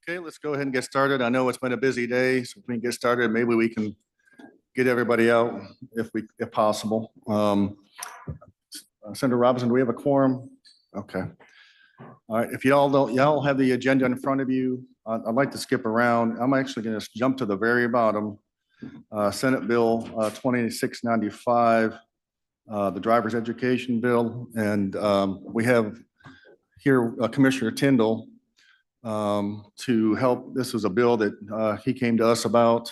Okay, let's go ahead and get started. I know it's been a busy day, so if we can get started, maybe we can get everybody out if possible. Senator Robinson, do we have a quorum? Okay. All right, if y'all have the agenda in front of you, I'd like to skip around. I'm actually going to jump to the very bottom. Senate Bill 2695, the driver's education bill. And we have here Commissioner Tyndall to help. This was a bill that he came to us about.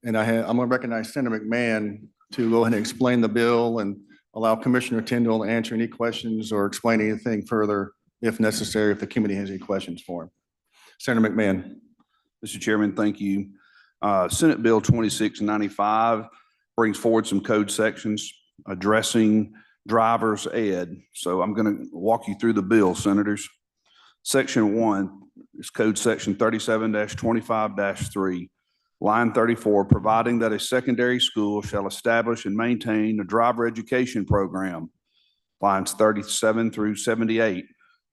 And I'm going to recognize Senator McMahon to go ahead and explain the bill and allow Commissioner Tyndall to answer any questions or explain anything further if necessary, if the committee has any questions for him. Senator McMahon. Mr. Chairman, thank you. Senate Bill 2695 brings forward some code sections addressing driver's ed. So I'm going to walk you through the bill, Senators. Section 1 is Code Section 37-25-3, line 34, providing that a secondary school shall establish and maintain a driver education program. Lines 37 through 78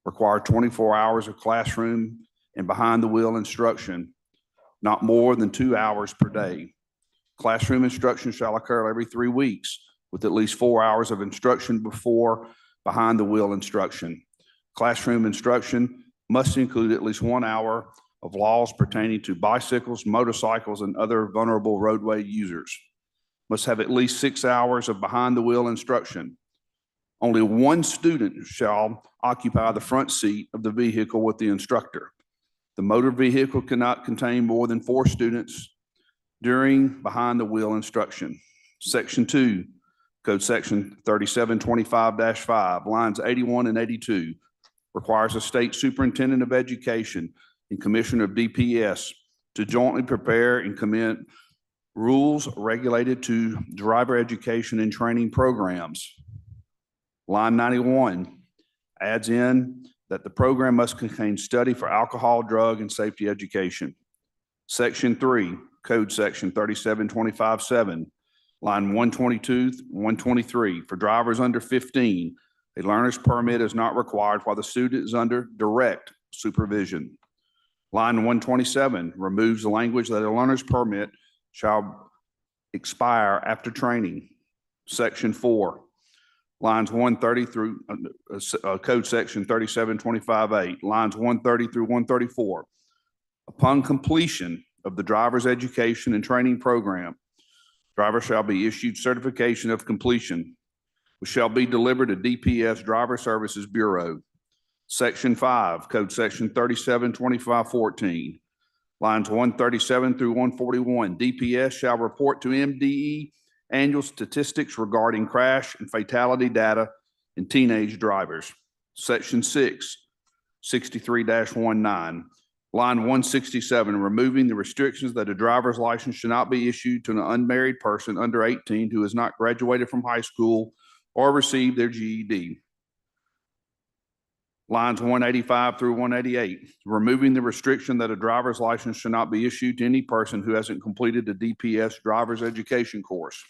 require 24 hours of classroom and behind the wheel instruction, not more than 2 hours per day. Classroom instruction shall occur every 3 weeks with at least 4 hours of instruction before behind the wheel instruction. Classroom instruction must include at least 1 hour of laws pertaining to bicycles, motorcycles, and other vulnerable roadway users. Must have at least 6 hours of behind the wheel instruction. Only one student shall occupy the front seat of the vehicle with the instructor. The motor vehicle cannot contain more than 4 students during behind the wheel instruction. Section 2, Code Section 3725-5, lines 81 and 82, requires a state superintendent of education and commissioner of DPS to jointly prepare and commence rules related to driver education and training programs. Line 91 adds in that the program must contain study for alcohol, drug, and safety education. Section 3, Code Section 3725-7, line 122, 123, for drivers under 15, a learner's permit is not required while the student is under direct supervision. Line 127 removes the language that a learner's permit shall expire after training. Section 4, lines 130 through Code Section 3725-8, lines 130 through 134. Upon completion of the driver's education and training program, driver shall be issued certification of completion, which shall be delivered to DPS Driver Services Bureau. Section 5, Code Section 3725-14, lines 137 through 141. DPS shall report to MDE annual statistics regarding crash and fatality data in teenage drivers. Section 6, 63-19, line 167, removing the restrictions that a driver's license should not be issued to an unmarried person under 18 who has not graduated from high school or received their GED. Lines 185 through 188, removing the restriction that a driver's license should not be issued to any person who hasn't completed the DPS driver's education course.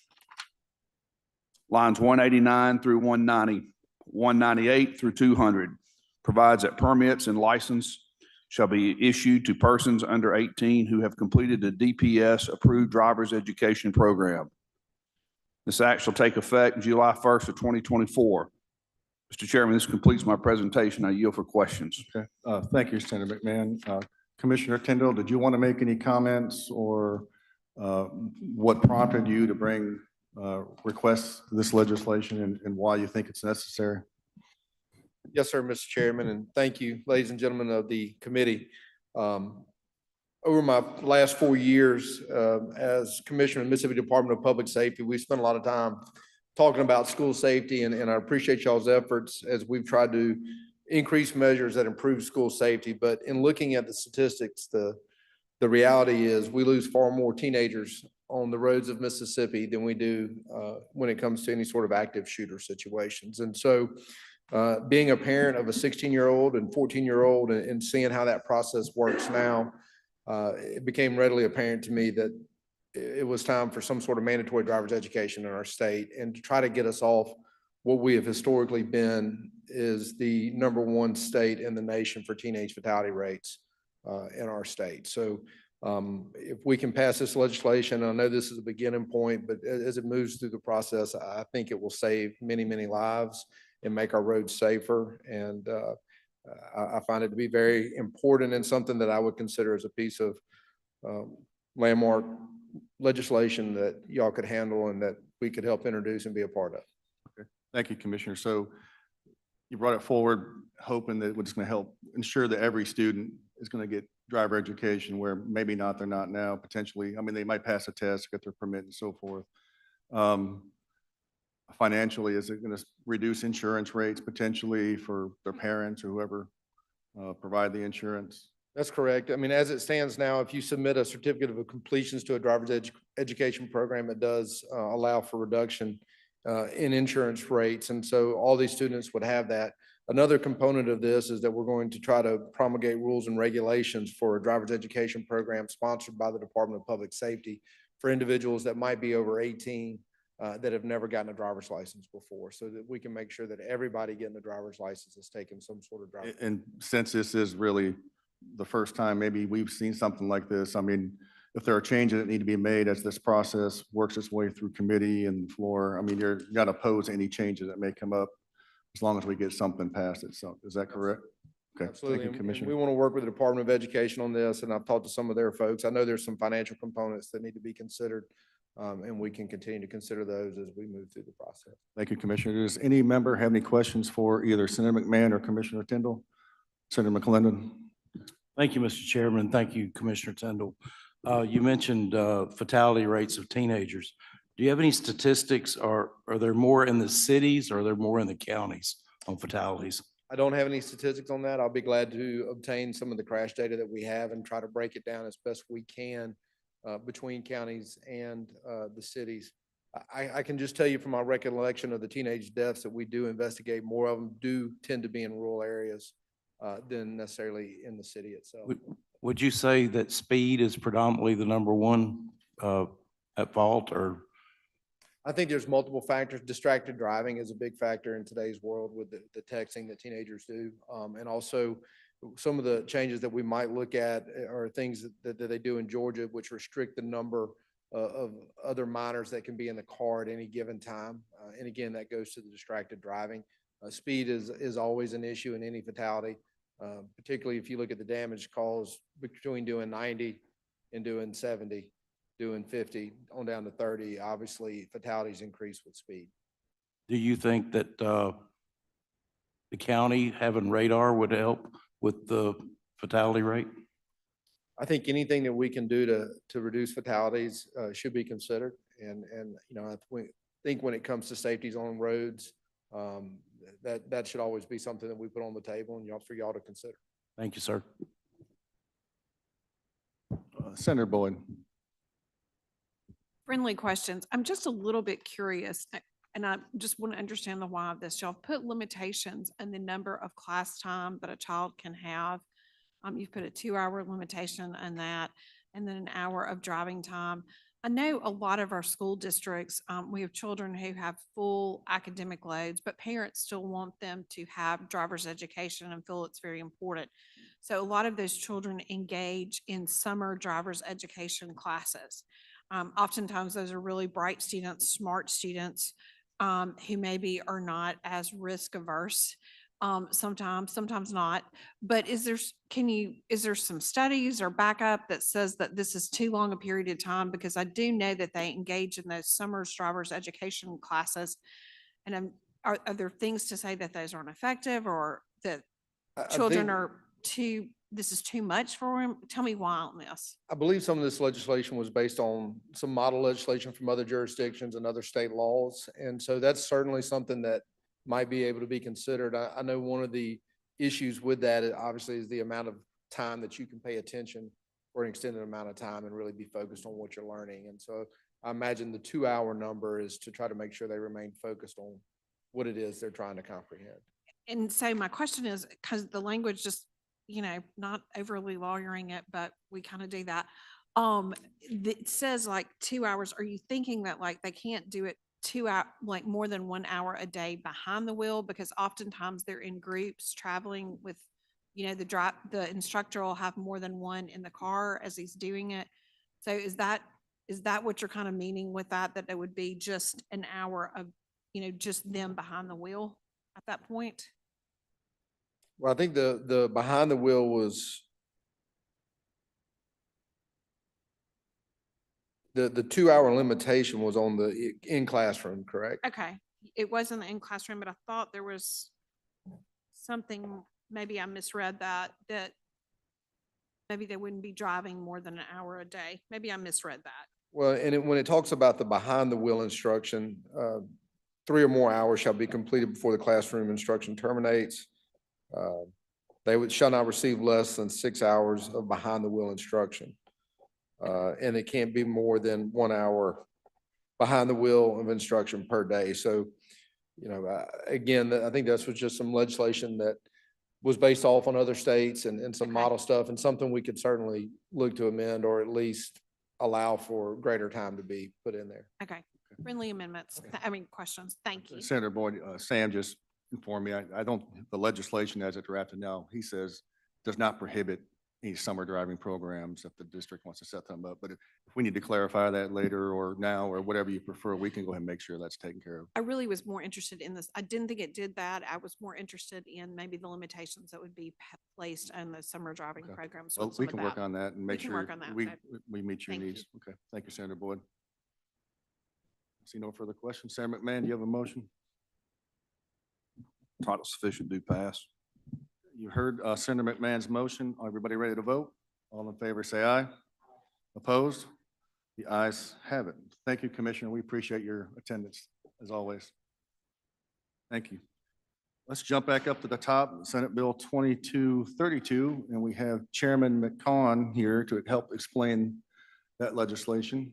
Lines 189 through 190, 198 through 200, provides that permits and license shall be issued to persons under 18 who have completed the DPS approved driver's education program. This act shall take effect July 1st of 2024. Mr. Chairman, this completes my presentation. I yield for questions. Okay. Thank you, Senator McMahon. Commissioner Tyndall, did you want to make any comments or what prompted you to bring request this legislation and why you think it's necessary? Yes, sir, Mr. Chairman, and thank you, ladies and gentlemen of the committee. Over my last 4 years as Commissioner of the Mississippi Department of Public Safety, we spent a lot of time talking about school safety, and I appreciate y'all's efforts as we've tried to increase measures that improve school safety. But in looking at the statistics, the reality is we lose far more teenagers on the roads of Mississippi than we do when it comes to any sort of active shooter situations. And so being a parent of a 16-year-old and 14-year-old and seeing how that process works now, it became readily apparent to me that it was time for some sort of mandatory driver's education in our state and to try to get us off what we have historically been is the #1 state in the nation for teenage fatality rates. in our state. So if we can pass this legislation, I know this is a beginning point, but as it moves through the process, I think it will save many, many lives and make our roads safer. And I find it to be very important and something that I would consider as a piece of landmark legislation that y'all could handle and that we could help introduce and be a part of. Thank you, Commissioner. So you brought it forward, hoping that it's going to help ensure that every student is going to get driver education where maybe not, they're not now, potentially. I mean, they might pass a test, get their permit and so forth. Financially, is it going to reduce insurance rates potentially for their parents or whoever provide the insurance? That's correct. I mean, as it stands now, if you submit a certificate of completions to a driver's education program, it does allow for reduction in insurance rates. And so all these students would have that. Another component of this is that we're going to try to promulgate rules and regulations for a driver's education program sponsored by the Department of Public Safety for individuals that might be over 18 that have never gotten a driver's license before, so that we can make sure that everybody getting a driver's license has taken some sort of driver's. And since this is really the first time maybe we've seen something like this, I mean, if there are changes that need to be made as this process works its way through committee and floor, I mean, you're not opposed to any changes that may come up as long as we get something past it. So is that correct? Okay, Absolutely. thank you, And Commissioner. we want to work with the Department of Education on this, and I've talked to some of their folks. I know there's some financial components that need to be considered, and we can continue to consider those as we move through the process. Thank you, Commissioner. Does any member have any questions for either Senator McMahon or Commissioner Tindall? Senator McClendon? Thank you, Mr. Chairman. Thank you, Commissioner Tindall. You mentioned fatality rates of teenagers. Do you have any statistics, or are there more in the cities or are there more in the counties on fatalities? I don't have any statistics on that. I'll be glad to obtain some of the crash data that we have and try to break it down as best we can between counties and the cities. I can just tell you from my recollection of the teenage deaths that we do investigate, more of them do tend to be in rural areas than necessarily in the city itself. Would you say that speed is predominantly the number one at fault, or? I think there's multiple factors. Distracted driving is a big factor in today's world with the texting that teenagers do. And also some of the changes that we might look at are things that they do in Georgia, which restrict the number of other minors that can be in the car at any given time. And again, that goes to the distracted driving. Speed is always an issue in any fatality, particularly if you look at the damage caused between doing 90 and doing 70. Doing 50 on down to 30, obviously fatalities increase with speed. Do you think that the county having radar would help with the fatality rate? I think anything that we can do to reduce fatalities should be considered. And you know, I think when it comes to safeties on roads, that should always be something that we put on the table and for y'all to consider. Thank you, sir. Senator Boyd. Friendly questions. I'm just a little bit curious, and I just want to understand the why of this. Y'all put limitations on the number of class time that a child can have. You've put a 2-hour limitation on that, and then an hour of driving time. I know a lot of our school districts, we have children who have full academic loads, but parents still want them to have driver's education and feel it's very important. So a lot of those children engage in summer driver's education classes. Oftentimes those are really bright students, smart students, who maybe are not as risk averse. Sometimes not. But is there some studies or backup that says that this is too long a period of time? Because I do know that they engage in those summer driver's education classes. And are there things to say that those aren't effective, or that children are this is too much for them? Tell me why on this. I believe some of this legislation was based on some model legislation from other jurisdictions and other state laws. And so that's certainly something that might be able to be considered. I know one of the issues with that obviously is the amount of time that you can pay attention for an extended amount of time and really be focused on what you're learning. And so I imagine the 2-hour number is to try to make sure they remain focused on what it is they're trying to comprehend. And so my question is, because the language just, not overly lawyering it, but we kind of do that. It says like 2 hours. Are you thinking that like they can't do it 2 hour, like more than 1 hour a day behind the wheel? Because oftentimes they're in groups traveling with, the instructor will have more than one in the car as he's doing it. So is that what you're kind of meaning with that, that it would be just an hour of, just them behind the wheel at that point? Well, I think the behind the wheel was the 2 hour limitation was on the in classroom, correct? Okay, it was in the in classroom, but I thought there was something, maybe I misread that maybe they wouldn't be driving more than an hour a day. Maybe I misread that. Well, and when it talks about the behind the wheel instruction, 3 or more hours shall be completed before the classroom instruction terminates. Shall not receive less than 6 hours of behind the wheel instruction. And it can't be more than 1 hour behind the wheel of instruction per day. So, again, I think that's was just some legislation that was based off on other states and some Okay. model stuff, and something we could certainly look to amend or at least allow for greater time to be put in there. Okay, friendly amendments, questions. Thank you. Senator Boyd, Sam just informed me, I don't, the legislation as it drafted now, he says, does not prohibit any summer driving programs if the district wants to set them up. But if we need to clarify that later or now or whatever you prefer, we can go ahead and make sure that's taken care of. I really was more interested in this. I didn't think it did that. I was more interested in maybe the limitations that would be placed on the summer driving Okay. programs. Well, with some we of can work that. on that and make can sure work on that. we meet your Thank you. needs. Okay, thank you, Senator Boyd. See no further questions. Senator McMahon, do you have a motion? Title sufficient, do pass. You heard Senator McMahon's motion. Everybody ready to vote? All in favor, say aye. Opposed? The ayes have it. Thank you, Commissioner. We appreciate your attendance, as always. Thank you. Let's jump back up to the top, Senate Bill 2232, and we have Chairman McCon here to help explain that legislation.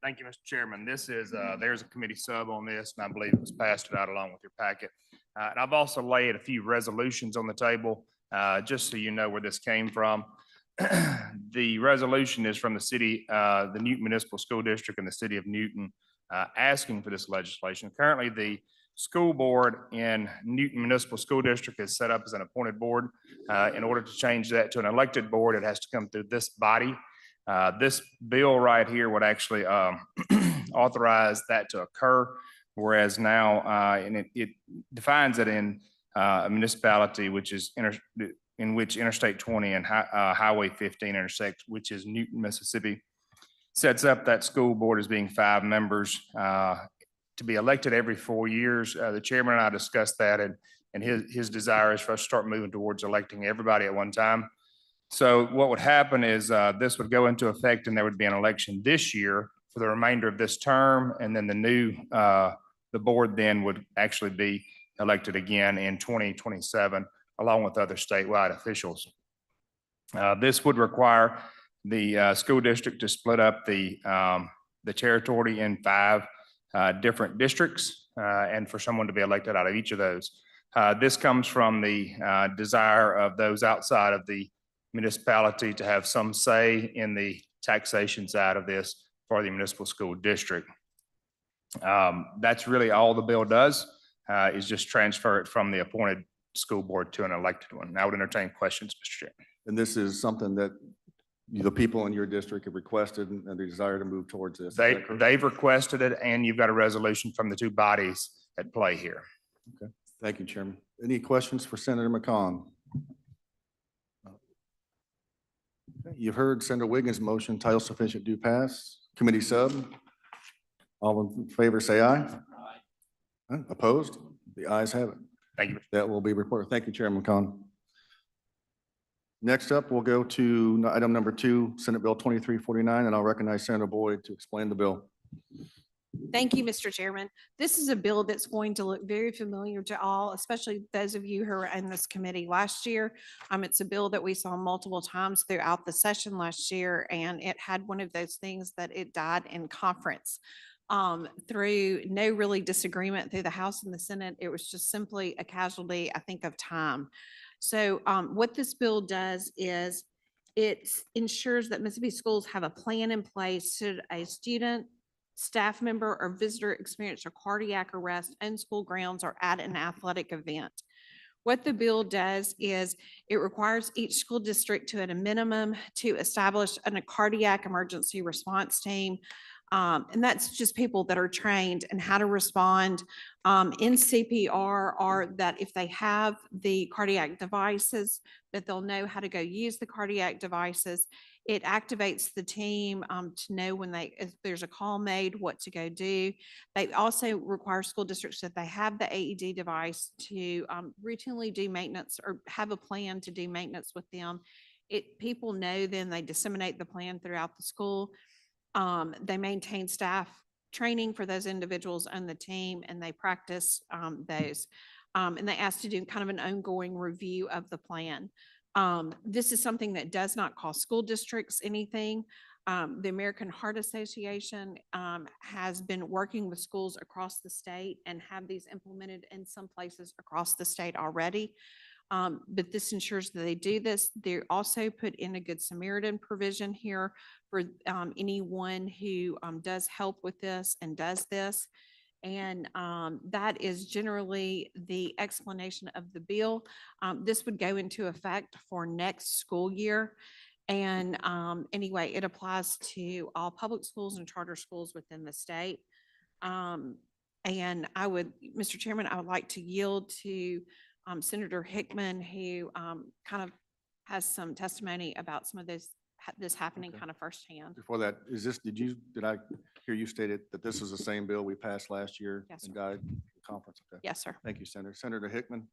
Thank you, Mr. Chairman. This is, there's a committee sub on this, and I believe it was passed it out along with your packet. And I've also laid a few resolutions on the table, just so you know where this came from. The resolution is from the city, the Newton Municipal School District and the city of Newton, asking for this legislation. Currently, the school board in Newton Municipal School District is set up as an appointed board. In order to change that to an elected board, it has to come through this body. This bill right here would actually authorize that to occur, whereas now, and it defines it in a municipality which is in which Interstate 20 and Highway 15 intersect, which is Newton, Mississippi, sets up that school board as being 5 members to be elected every 4 years. The chairman and I discussed that, and his desire is for us to start moving towards electing everybody at one time. So what would happen is this would go into effect and there would be an election this year for the remainder of this term. And then the board then would actually be elected again in 2027, along with other statewide officials. This would require the school district to split up the territory in 5 different districts and for someone to be elected out of each of those. This comes from the desire of those outside of the municipality to have some say in the taxation side of this for the municipal school district. That's really all the bill does, is just transfer it from the appointed school board to an elected one. I would entertain questions, Mr. Chairman. And this is something that the people in your district have requested and they desire to move towards this. Is that correct? They've requested it, and you've got a resolution from the 2 bodies at play here. Thank you, Chairman. Any questions for Senator McCon? You've heard Senator Wiggins' motion, title sufficient, do pass. Committee sub. All in favor, say aye. Aye. Opposed? The ayes have it. Thank you. That will be reported. Thank you, Chairman McCon. Next up, we'll go to item number 2, Senate Bill 2349, and I'll recognize Senator Boyd to explain the bill. Thank you, Mr. Chairman. This is a bill that's going to look very familiar to all, especially those of you who were in this committee last year. It's a bill that we saw multiple times throughout the session last year, and it had one of those things that it died in conference. through no really disagreement through the House and the Senate. It was just simply a casualty, I think, of time. So what this bill does is it ensures that Mississippi schools have a plan in place should a student, staff member, or visitor experience a cardiac arrest in school grounds or at an athletic event. What the bill does is it requires each school district to, at a minimum, to establish a cardiac emergency response team. And that's just people that are trained in how to respond in CPR, or that if they have the cardiac devices, that they'll know how to go use the cardiac devices. It activates the team to know when if there's a call made, what to go do. They also require school districts, that they have the AED device, to routinely do maintenance or have a plan to do maintenance with them. People know, then they disseminate the plan throughout the school. They maintain staff training for those individuals on the team, and they practice those. And they ask to do kind of an ongoing review of the plan. This is something that does not cost school districts anything. The American Heart Association has been working with schools across the state and have these implemented in some places across the state already. But this ensures that they do this. They also put in a Good Samaritan provision here for anyone who does help with this and does this. And that is generally the explanation of the bill. This would go into effect for next school year. And anyway, it applies to all public schools and charter schools within the state. And Mr. Chairman, I would like to yield to Senator Hickman, who kind of has some testimony about some of this happening Okay. kind of firsthand. Before that, did I hear you stated that this is the same bill we passed last year? Yes, and sir. guided the conference? Okay. Yes, sir. Thank you, Senator. Senator Hickman?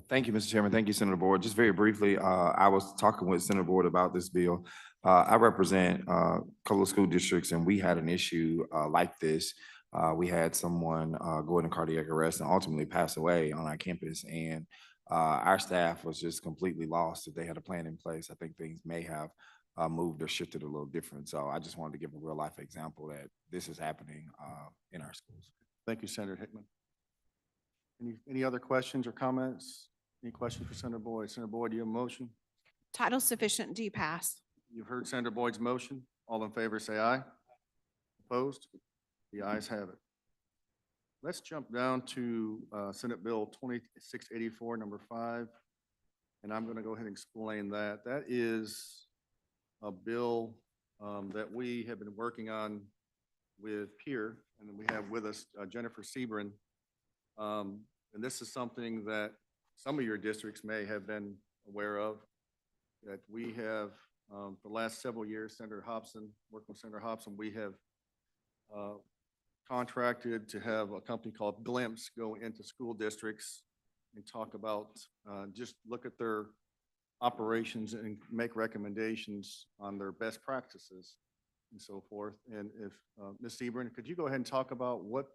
Thank you, Mr. Chairman. Thank you, Senator Board. Just very briefly, I was talking with Senator Board about this bill. I represent a couple of school districts, and we had an issue like this. We had someone go into cardiac arrest and ultimately pass away on our campus, and our staff was just completely lost. If they had a plan in place, I think things may have moved or shifted a little different. So I just wanted to give a real life example that this is happening in our schools. Thank you, Senator Hickman. Any other questions or comments? Any questions for Senator Boyd? Senator Boyd, do you have a motion? Title sufficient, do pass. You've heard Senator Boyd's motion. All in favor, say aye. Opposed? The ayes have it. Let's jump down to Senate Bill 2684, number 5. And I'm going to go ahead and explain that. That is a bill that we have been working on with Peer, and then we have with us Jennifer Sebrin. And this is something that some of your districts may have been aware of, that we have, for the last several years, Senator Hobson, working with Senator Hobson, we have contracted to have a company called Glimpse go into school districts and talk about, just look at their operations and make recommendations on their best practices and so forth. And if, Ms. Sebrin, could you go ahead and talk about what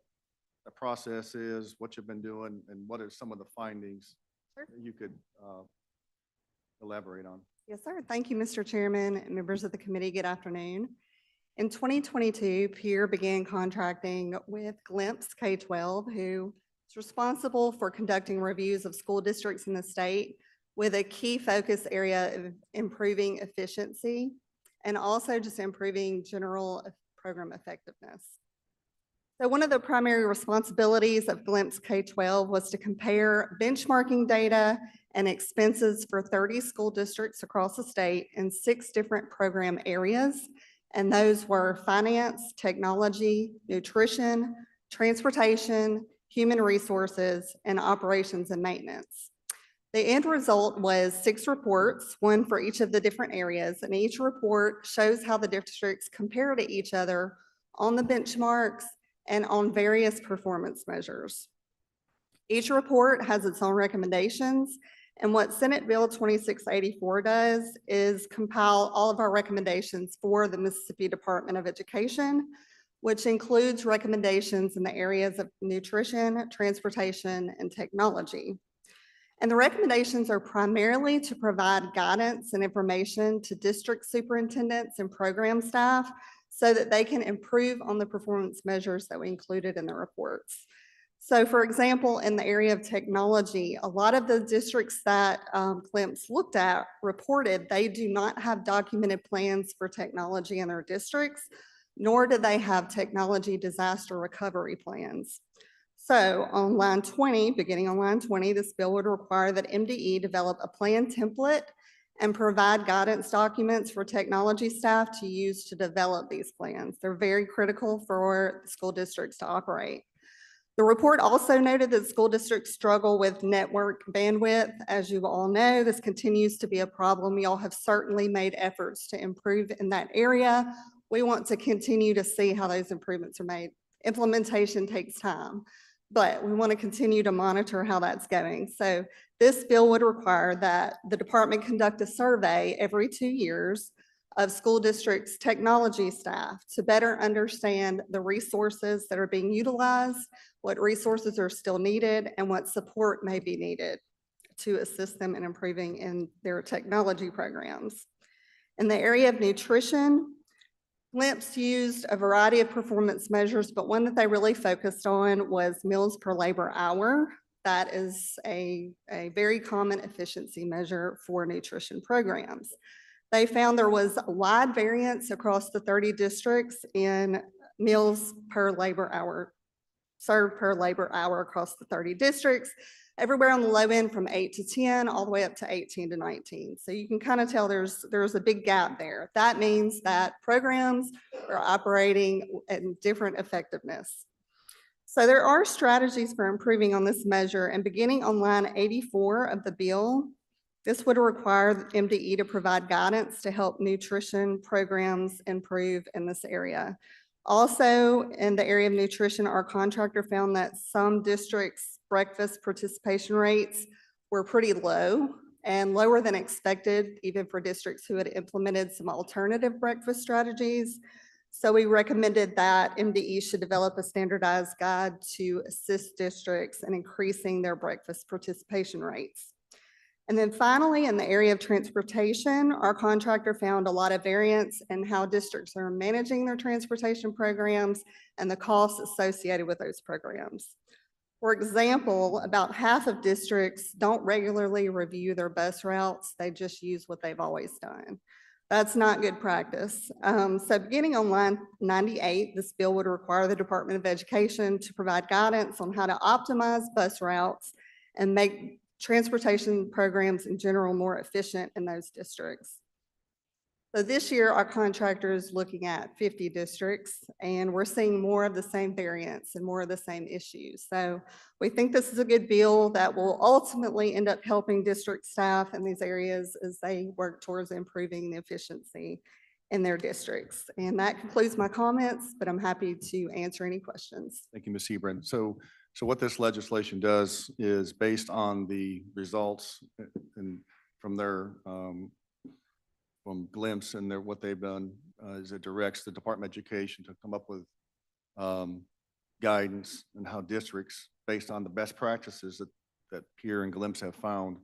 the process is, what you've been doing, and what are some of the findings Sure. that you could elaborate on? Yes, sir. Thank you, Mr. Chairman and members of the committee. Good afternoon. In 2022, Peer began contracting with Glimpse K-12, who is responsible for conducting reviews of school districts in the state with a key focus area of improving efficiency and also just improving general program effectiveness. So one of the primary responsibilities of Glimpse K-12 was to compare benchmarking data and expenses for 30 school districts across the state in 6 different program areas. And those were finance, technology, nutrition, transportation, human resources, and operations and maintenance. The end result was 6 reports, one for each of the different areas, and each report shows how the districts compare to each other on the benchmarks and on various performance measures. Each report has its own recommendations, and what Senate Bill 2684 does is compile all of our recommendations for the Mississippi Department of Education, which includes recommendations in the areas of nutrition, transportation, and technology. And the recommendations are primarily to provide guidance and information to district superintendents and program staff so that they can improve on the performance measures that we included in the reports. So for example, in the area of technology, a lot of the districts that Glimpse looked at reported they do not have documented plans for technology in their districts, nor do they have technology disaster recovery plans. So on line 20, beginning on line 20, this bill would require that MDE develop a plan template and provide guidance documents for technology staff to use to develop these plans. They're very critical for school districts to operate. The report also noted that school districts struggle with network bandwidth. As you all know, this continues to be a problem. Y'all have certainly made efforts to improve in that area. We want to continue to see how those improvements are made. Implementation takes time, but we want to continue to monitor how that's going. So this bill would require that the department conduct a survey every 2 years of school districts' technology staff to better understand the resources that are being utilized, what resources are still needed, and what support may be needed to assist them in improving in their technology programs. In the area of nutrition, Glimpse used a variety of performance measures, but one that they really focused on was meals per labor hour. That is a very common efficiency measure for nutrition programs. They found there was a wide variance across the 30 districts in meals per labor hour, served per labor hour across the 30 districts, everywhere on the low end from 8 to 10, all the way up to 18 to 19. So you can kind of tell there's a big gap there. That means that programs are operating at different effectiveness. So there are strategies for improving on this measure, and beginning on line 84 of the bill, this would require MDE to provide guidance to help nutrition programs improve in this area. Also, in the area of nutrition, our contractor found that some districts' breakfast participation rates were pretty low and lower than expected, even for districts who had implemented some alternative breakfast strategies. So we recommended that MDE should develop a standardized guide to assist districts in increasing their breakfast participation rates. And then finally, in the area of transportation, our contractor found a lot of variance in how districts are managing their transportation programs and the costs associated with those programs. For example, about half of districts don't regularly review their bus routes. They just use what they've always done. That's not good practice. So beginning on line 98, this bill would require the Department of Education to provide guidance on how to optimize bus routes and make transportation programs in general more efficient in those districts. So this year, our contractor is looking at 50 districts, and we're seeing more of the same variants and more of the same issues. So we think this is a good bill that will ultimately end up helping district staff in these areas as they work towards improving the efficiency in their districts. And that concludes my comments, but I'm happy to answer any questions. Thank you, Ms. Sebring. So what this legislation does is based on the results and from their, from Glimpse and what they've done, is it directs the Department of Education to come up with guidance and how districts, based on the best practices that Peer and Glimpse have found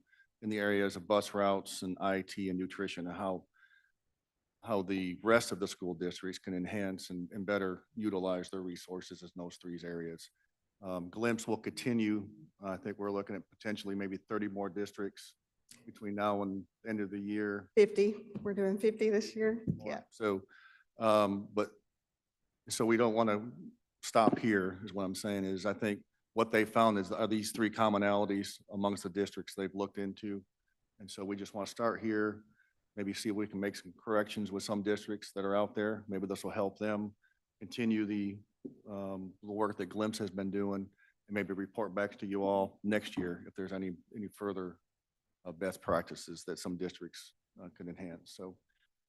in the areas of bus routes and IT and nutrition, and how the rest of the school districts can enhance and better utilize their resources in those three areas. Glimpse will continue. I think we're looking at potentially maybe 30 more districts between now and the end of the year. 50, we're doing 50 this year, yeah. So, so we don't want to stop here, is what I'm saying, is I think what they found are these three commonalities amongst the districts they've looked into. And so we just want to start here, maybe see if we can make some corrections with some districts that are out there. Maybe this will help them continue the work that Glimpse has been doing, and maybe report back to you all next year if there's any further best practices that some districts could enhance. So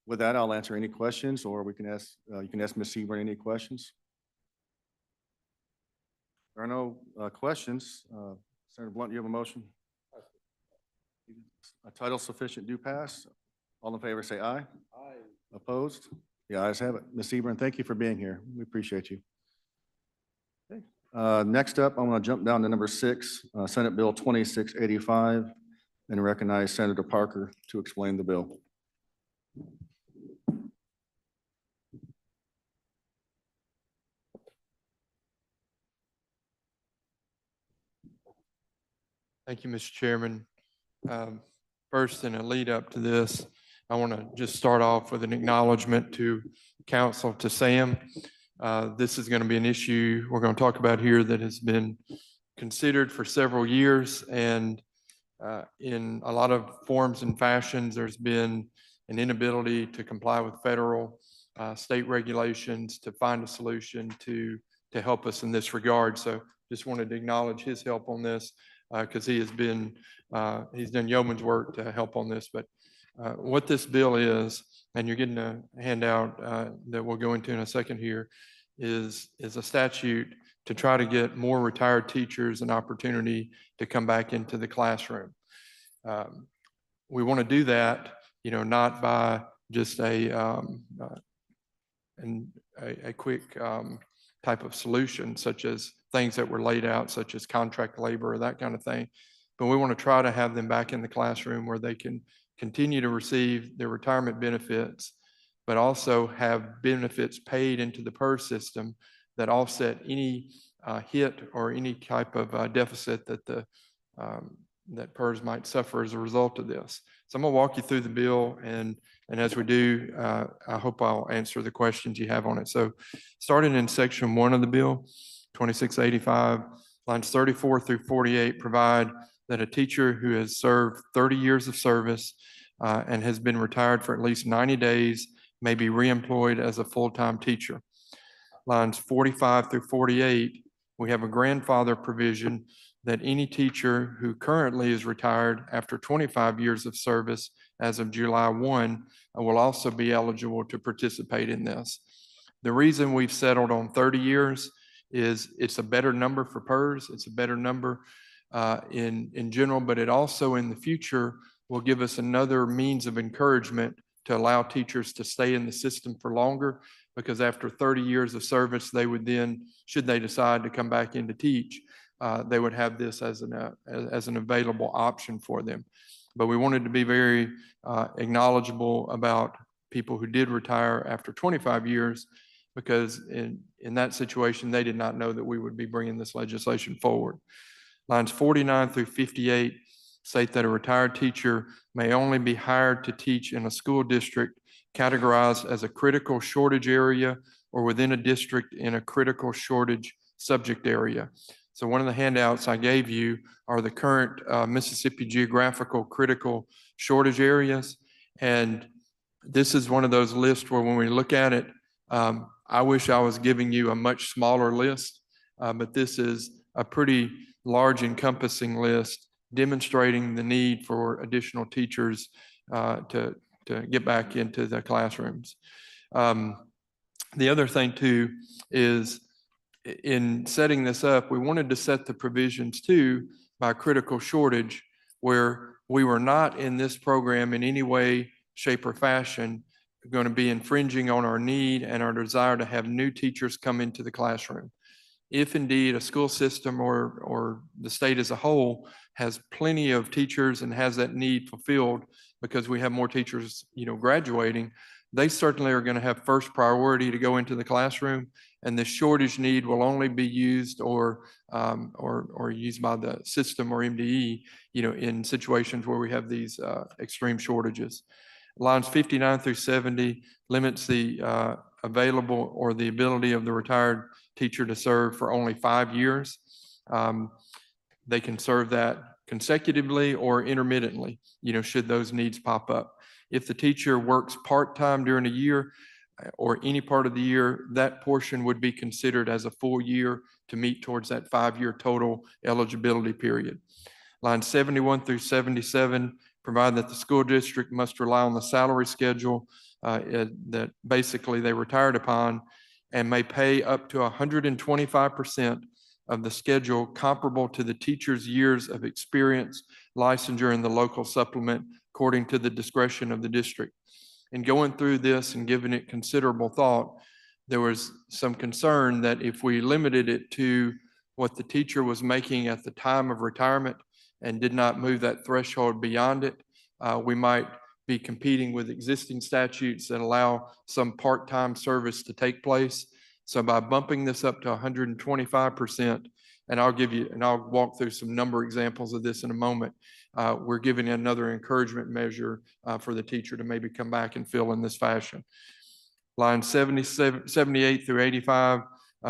with that, I'll answer any questions, or we can ask, you can ask Ms. Sebring any questions. There are no questions. Senator Blunt, you have a motion? A title sufficient do pass. All in favor say aye. Aye. Opposed? The ayes have it. Ms. Sebring, thank you for being here. We appreciate you. Okay. Next up, I'm going to jump down to number 6, Senate Bill 2685, and recognize Senator Parker to explain the bill. Thank you, Mr. Chairman. First, in a lead up to this, I want to just start off with an acknowledgement to council, to Sam. This is going to be an issue we're going to talk about here that has been considered for several years, and in a lot of forms and fashions, there's been an inability to comply with federal, state regulations to find a solution to help us in this regard. So just wanted to acknowledge his help on this because he has been, he's done yeoman's work to help on this. But what this bill is, and you're getting a handout that we'll go into in a second here, is a statute to try to get more retired teachers an opportunity to come back into the classroom. We want to do that, not by just a quick type of solution, such as things that were laid out, such as contract labor or that kind of thing. But we want to try to have them back in the classroom where they can continue to receive their retirement benefits, but also have benefits paid into the PERS system that offset any hit or any type of deficit that that PERS might suffer as a result of this. So I'm going to walk you through the bill, and as we do, I hope I'll answer the questions you have on it. So starting in section 1 of the bill, 2685, lines 34 through 48 provide that a teacher who has served 30 years of service and has been retired for at least 90 days may be reemployed as a full-time teacher. Lines 45 through 48, we have a grandfather provision that any teacher who currently is retired after 25 years of service as of July 1 will also be eligible to participate in this. The reason we've settled on 30 years is it's a better number for PERS. It's a better number in general, but it also in the future will give us another means of encouragement to allow teachers to stay in the system for longer, because after 30 years of service, they would then, should they decide to come back in to teach, they would have this as an available option for them. But we wanted to be very acknowledgeable about people who did retire after 25 years, because in that situation, they did not know that we would be bringing this legislation forward. Lines 49 through 58 state that a retired teacher may only be hired to teach in a school district categorized as a critical shortage area or within a district in a critical shortage subject area. So one of the handouts I gave you are the current Mississippi geographical critical shortage areas. And this is one of those lists where when we look at it, I wish I was giving you a much smaller list, but this is a pretty large encompassing list demonstrating the need for additional teachers to get back into the classrooms. The other thing too is in setting this up, we wanted to set the provisions too by critical shortage, where we were not in this program in any way, shape, or fashion going to be infringing on our need and our desire to have new teachers come into the classroom. If indeed a school system or the state as a whole has plenty of teachers and has that need fulfilled because we have more teachers, graduating, they certainly are going to have first priority to go into the classroom, and the shortage need will only be used or used by the system or MDE, in situations where we have these extreme shortages. Lines 59 through 70 limits the available or the ability of the retired teacher to serve for only 5 years. They can serve that consecutively or intermittently, should those needs pop up. If the teacher works part-time during a year or any part of the year, that portion would be considered as a full year to meet towards that 5-year total eligibility period. Lines 71 through 77 provide that the school district must rely on the salary schedule that basically they retired upon, and may pay up to 125% of the schedule comparable to the teacher's years of experience, licensure, and the local supplement according to the discretion of the district. In going through this and giving it considerable thought, there was some concern that if we limited it to what the teacher was making at the time of retirement and did not move that threshold beyond it, we might be competing with existing statutes that allow some part-time service to take place. So by bumping this up to 125%, And I'll walk through some number examples of this in a moment. We're giving another encouragement measure for the teacher to maybe come back and fill in this fashion. Line 78 through 85,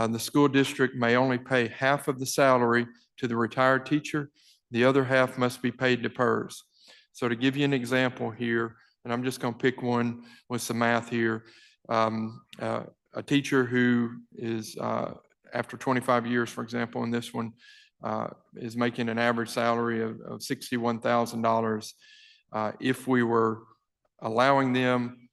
the school district may only pay half of the salary to the retired teacher. The other half must be paid to PERS. So to give you an example here, and I'm just going to pick one with some math here. A teacher who is, after 25 years, for example, in this one, is making an average salary of $61,000. If we were allowing them,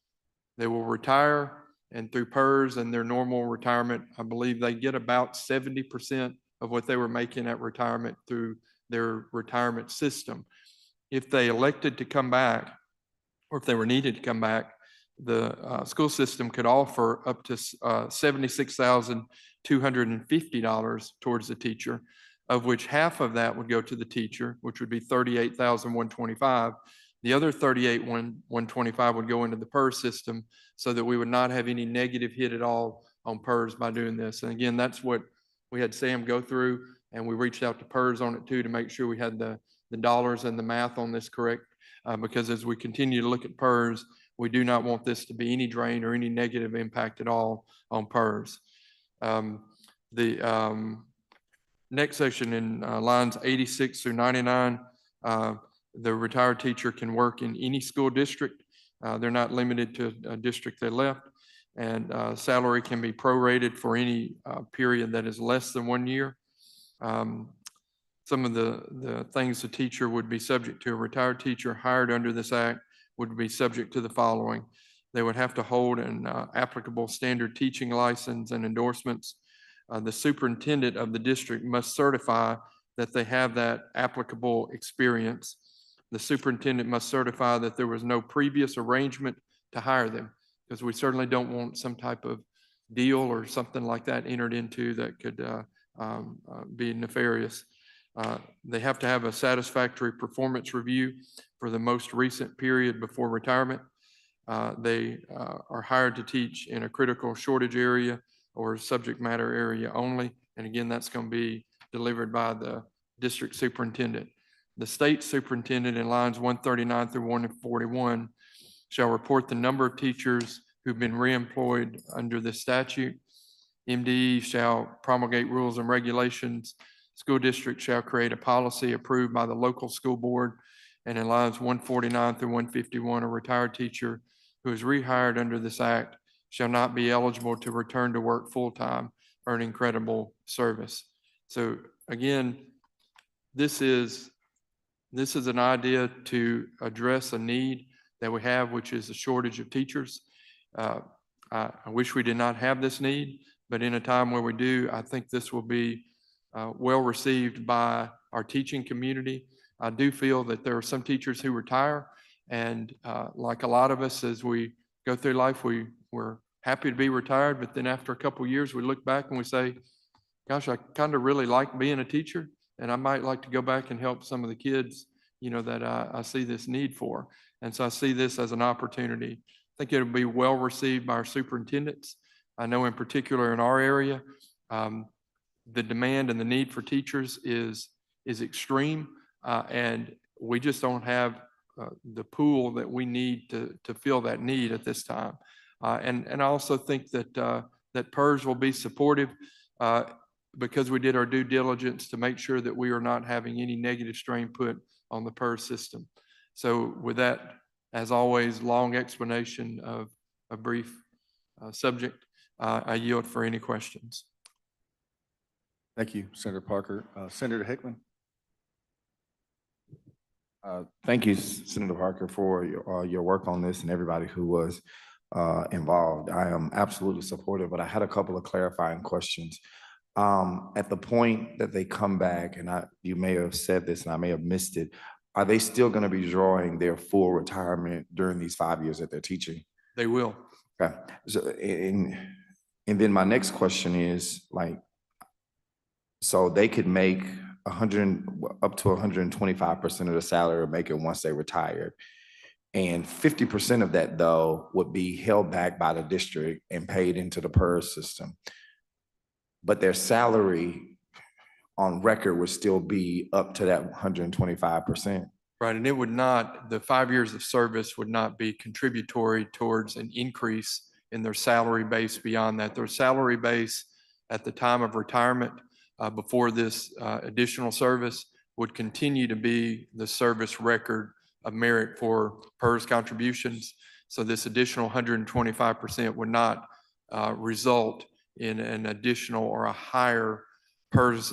they will retire, and through PERS and their normal retirement, I believe they get about 70% of what they were making at retirement through their retirement system. If they elected to come back, or if they were needed to come back, the school system could offer up to $76,250 towards the teacher, of which half of that would go to the teacher, which would be $38,125. The other $38,125 would go into the PERS system, so that we would not have any negative hit at all on PERS by doing this. And again, that's what we had Sam go through, and we reached out to PERS on it too, to make sure we had the dollars and the math on this correct. Because as we continue to look at PERS, we do not want this to be any drain or any negative impact at all on PERS. The next section in lines 86 through 99, the retired teacher can work in any school district. They're not limited to a district they left, and salary can be prorated for any period that is less than 1 year. Some of the things the teacher would be subject to, a retired teacher hired under this act would be subject to the following. They would have to hold an applicable standard teaching license and endorsements. The superintendent of the district must certify that they have that applicable experience. The superintendent must certify that there was no previous arrangement to hire them, because we certainly don't want some type of deal or something like that entered into that could be nefarious. They have to have a satisfactory performance review for the most recent period before retirement. They are hired to teach in a critical shortage area or subject matter area only. And again, that's going to be delivered by the district superintendent. The state superintendent in lines 139 through 141 shall report the number of teachers who've been reemployed under this statute. MDE shall promulgate rules and regulations. School district shall create a policy approved by the local school board. And in lines 149 through 151, a retired teacher who is rehired under this act shall not be eligible to return to work full-time, earning credible service. So again, this is an idea to address a need that we have, which is a shortage of teachers. I wish we did not have this need, but in a time where we do, I think this will be well received by our teaching community. I do feel that there are some teachers who retire, and like a lot of us, as we go through life, we're happy to be retired, but then after a couple of years, we look back and we say, gosh, I kind of really like being a teacher, and I might like to go back and help some of the kids, that I see this need for. And so I see this as an opportunity. I think it'll be well received by our superintendents. I know in particular in our area, the demand and the need for teachers is extreme, and we just don't have the pool that we need to fill that need at this time. And I also think that PERS will be supportive because we did our due diligence to make sure that we are not having any negative strain put on the PERS system. So with that, as always, long explanation of a brief subject, I yield for any questions. Thank you, Senator Parker. Senator Hickman. Thank you, Senator Parker, for your work on this and everybody who was involved. I am absolutely supportive, but I had a couple of clarifying questions. At the point that they come back, and you may have said this and I may have missed it, are they still going to be drawing their full retirement during these 5 years that they're teaching? They will. Okay. So, and then my next question is so they could make up to 125% of the salary of making once they retire. And 50% of that, though, would be held back by the district and paid into the PERS system. But their salary on record would still be up to that 125%. Right, and it would not, the 5 years of service would not be contributory towards an increase in their salary base beyond that. Their salary base at the time of retirement, before this additional service, would continue to be the service record of merit for PERS contributions. So this additional 125% would not result in an additional or a higher PERS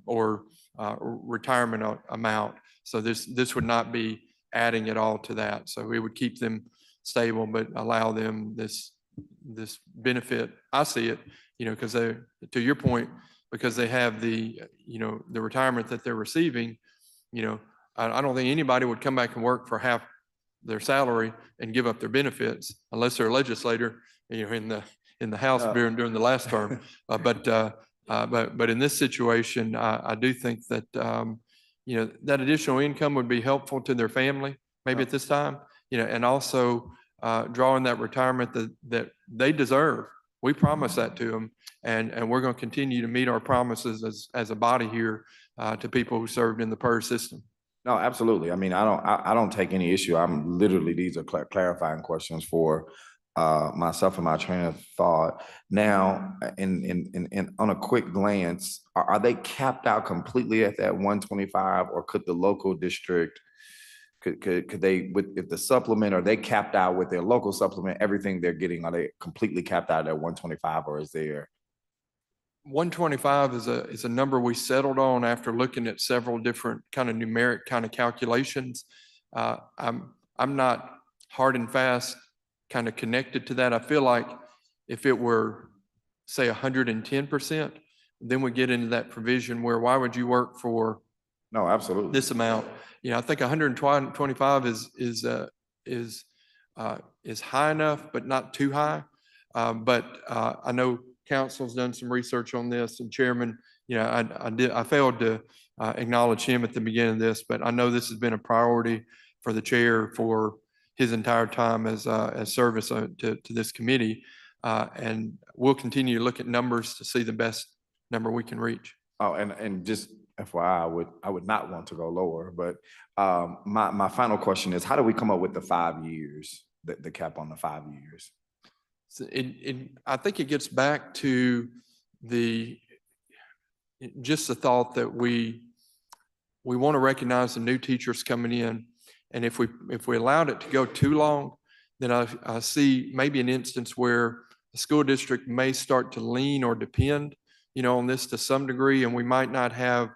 or retirement amount. So this would not be adding it all to that. So we would keep them stable, but allow them this benefit. I see it, because they, to your point, because they have the retirement that they're receiving, I don't think anybody would come back and work for half their salary and give up their benefits unless they're a legislator, in the House during the last term. But in this situation, I do think that, that additional income would be helpful to their family, maybe at this time, and also drawing that retirement that they deserve. We promise that to them, and we're going to continue to meet our promises as a body here to people who served in the PERS system. No, absolutely. I mean, I don't take any issue. I'm literally, these are clarifying questions for myself and my train of thought. Now, on a quick glance, are they capped out completely at that 125, or could the local district, could they, if the supplement, are they capped out with their local supplement, everything they're getting, are they completely capped out at 125, or is there? 125 is a number we settled on after looking at several different kind of numeric kind of calculations. I'm not hard and fast kind of connected to that. I feel like if it were, say, 110%, then we get into that provision where why would you work for No, absolutely. this amount? I think 125 is high enough, but not too high. But I know council's done some research on this, and Chairman, I failed to acknowledge him at the beginning of this, but I know this has been a priority for the chair for his entire time as service to this committee. And we'll continue to look at numbers to see the best number we can reach. Oh, and just FYI, I would not want to go lower, but my final question is, how do we come up with the 5 years, the cap on the 5 years? So I think it gets back to just the thought that we want to recognize the new teachers coming in. And if we allowed it to go too long, then I see maybe an instance where the school district may start to lean or depend, on this to some degree, and we might not have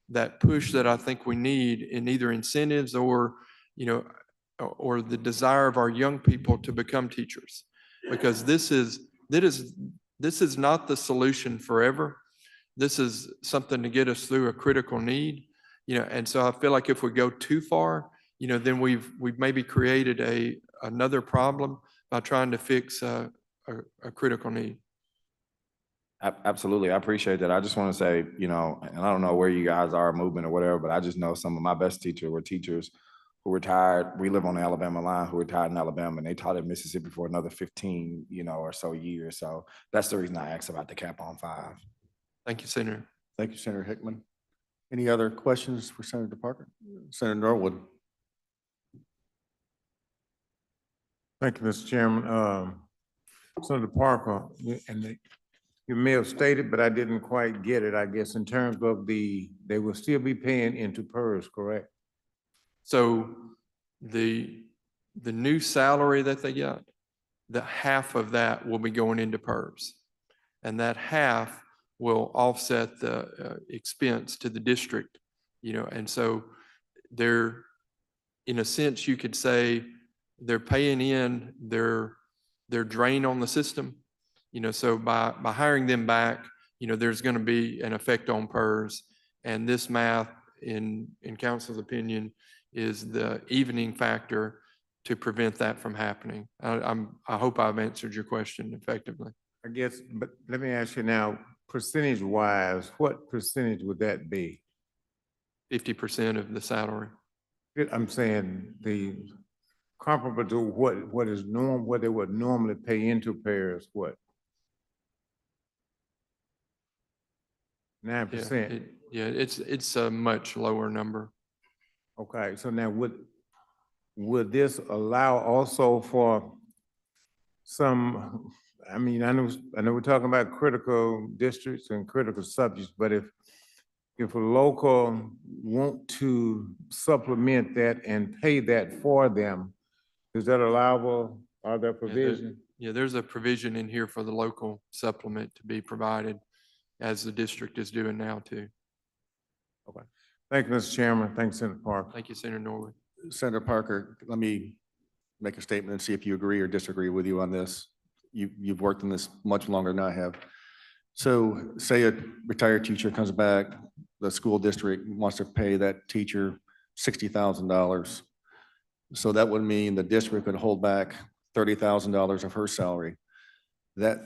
that push that I think we need in either incentives or the desire of our young people to become teachers. Because this is not the solution forever. This is something to get us through a critical need, and so I feel like if we go too far, then we've maybe created another problem by trying to fix a critical need. Absolutely. I appreciate that. I just want to say, and I don't know where you guys are moving or whatever, but I just know some of my best teachers were teachers who retired. We live on the Alabama line, who retired in Alabama, and they taught in Mississippi for another 15, or so years. So that's the reason I asked about the cap on 5. Thank you, Senator. Thank you, Senator Hickman. Any other questions for Senator Parker? Senator Norwood. Thank you, Mr. Chairman. Senator Parker, you may have stated, but I didn't quite get it, I guess, in terms of they will still be paying into PERS, correct? So the new salary that they got, the half of that will be going into PERS. And that half will offset the expense to the district, and so they're, in a sense, you could say they're paying in their drain on the system, so by hiring them back, there's going to be an effect on PERS, and this math, in council's opinion, is the evening factor to prevent that from happening. I hope I've answered your question effectively. I guess, but let me ask you now, percentage-wise, what percentage would that be? 50% of the salary. I'm saying the comparable to what is norm, what they would normally pay into PERS, what? 9%. Yeah, it's a much lower number. Okay, so now would this allow also for some, I mean, I know we're talking about critical districts and critical subjects, but if a local want to supplement that and pay that for them, is that allowable? Are there provisions? Yeah, there's a provision in here for the local supplement to be provided as the district is doing now too. Thank you, Mr. Chairman. Thanks, Senator Parker. Thank you, Senator Norwood. Senator Parker, let me make a statement and see if you agree or disagree with you on this. You've worked on this much longer than I have. So say a retired teacher comes back, the school district wants to pay that teacher $60,000. So that would mean the district would hold back $30,000 of her salary. And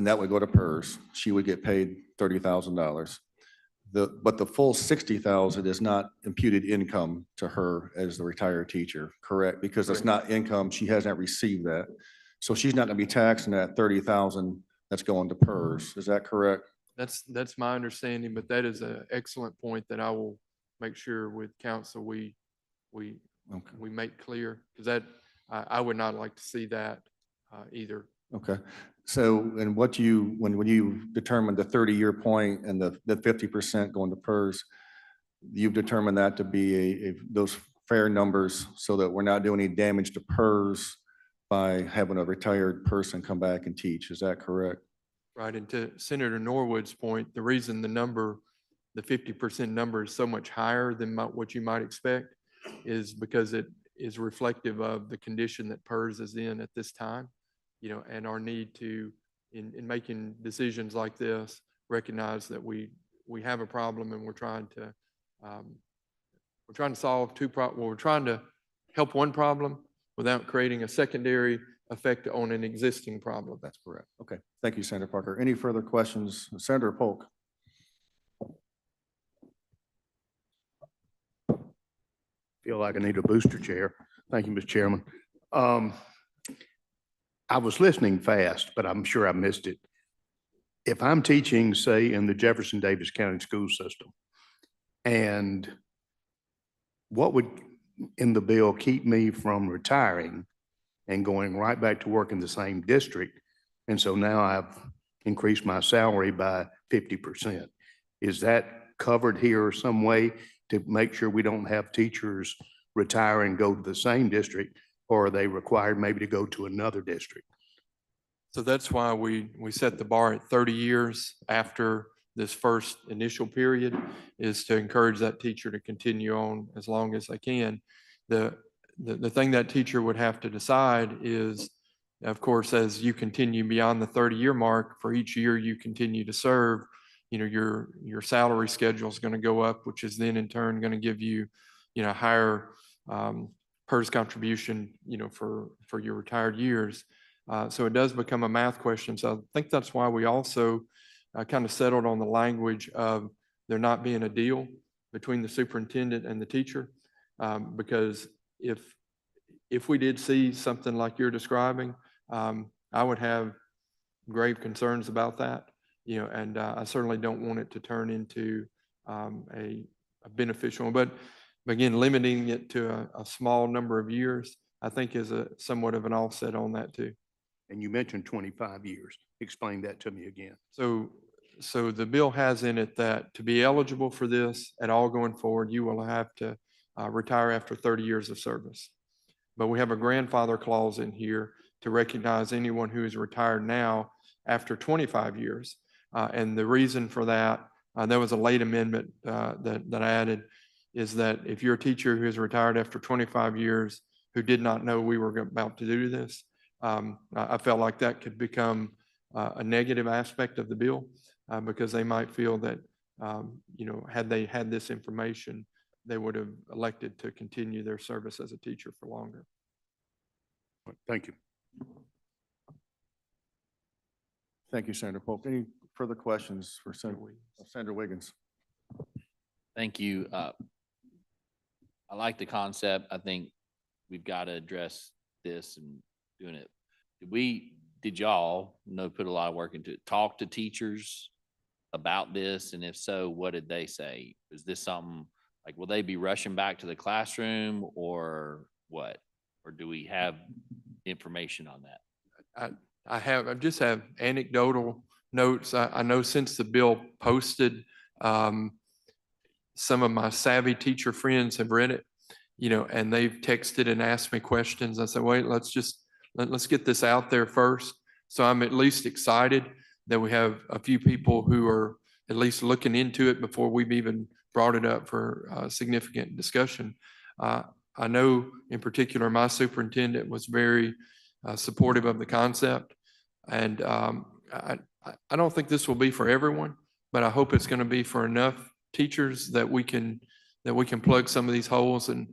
that would go to PERS. She would get paid $30,000. But the full 60,000 is not imputed income to her as the retired teacher, correct? Because it's not income, she hasn't received that. So she's not gonna be taxing that 30,000 that's going to PERS, is that correct? That's my understanding, but that is an excellent point that I will make sure with council we make clear, because that, I would not like to see that either. Okay, so, and when you determined the 30-year point and the 50% going to PERS, you've determined that to be those fair numbers so that we're not doing any damage to PERS by having a retired person come back and teach, is that correct? Right, and to Senator Norwood's point, the reason the 50% number is so much higher than what you might expect is because it is reflective of the condition that PERS is in at this time, and our need to, in making decisions like this, recognize that we have a problem and we're trying to solve we're trying to help one problem without creating a secondary effect on an existing problem. That's correct. Okay, thank you, Senator Parker. Any further questions? Senator Polk. Feel like I need a booster chair. Thank you, Mr. Chairman. I was listening fast, but I'm sure I missed it. If I'm teaching, say, in the Jefferson Davis County school system, and what would in the bill keep me from retiring and going right back to work in the same district? And so now I've increased my salary by 50%. Is that covered here some way to make sure we don't have teachers retire and go to the same district, or are they required maybe to go to another district? So that's why we set the bar at 30 years after this first initial period, is to encourage that teacher to continue on as long as they can. The thing that teacher would have to decide is, of course, as you continue beyond the 30-year mark, for each year you continue to serve, your salary schedule is going to go up, which is then in turn going to give you, higher PERS contribution, for your retired years. So it does become a math question. So I think that's why we also kind of settled on the language of there not being a deal between the superintendent and the teacher. Because if we did see something like you're describing, I would have grave concerns about that, and I certainly don't want it to turn into a beneficial, but again, limiting it to a small number of years, I think is somewhat of an offset on that too. And you mentioned 25 years. Explain that to me again. So the bill has in it that to be eligible for this at all going forward, you will have to retire after 30 years of service. But we have a grandfather clause in here to recognize anyone who is retired now after 25 years. And the reason for that, there was a late amendment that I added, is that if you're a teacher who is retired after 25 years who did not know we were about to do this, I felt like that could become a negative aspect of the bill because they might feel that, had they had this information, they would have elected to continue their service as a teacher for longer. Thank you. Thank you, Senator Polk. Any further questions for Senator Wiggins? Thank you. I like the concept. I think we've got to address this and doing it. Did y'all put a lot of work into it, talk to teachers about this? And if so, what did they say? Is this something, like, will they be rushing back to the classroom or what? Or do we have information on that? I just have anecdotal notes. I know since the bill posted, some of my savvy teacher friends have read it, and they've texted and asked me questions. I said, wait, let's get this out there first. So I'm at least excited that we have a few people who are at least looking into it before we've even brought it up for significant discussion. I know in particular, my superintendent was very supportive of the concept. And I don't think this will be for everyone, but I hope it's going to be for enough teachers that we can plug some of these holes and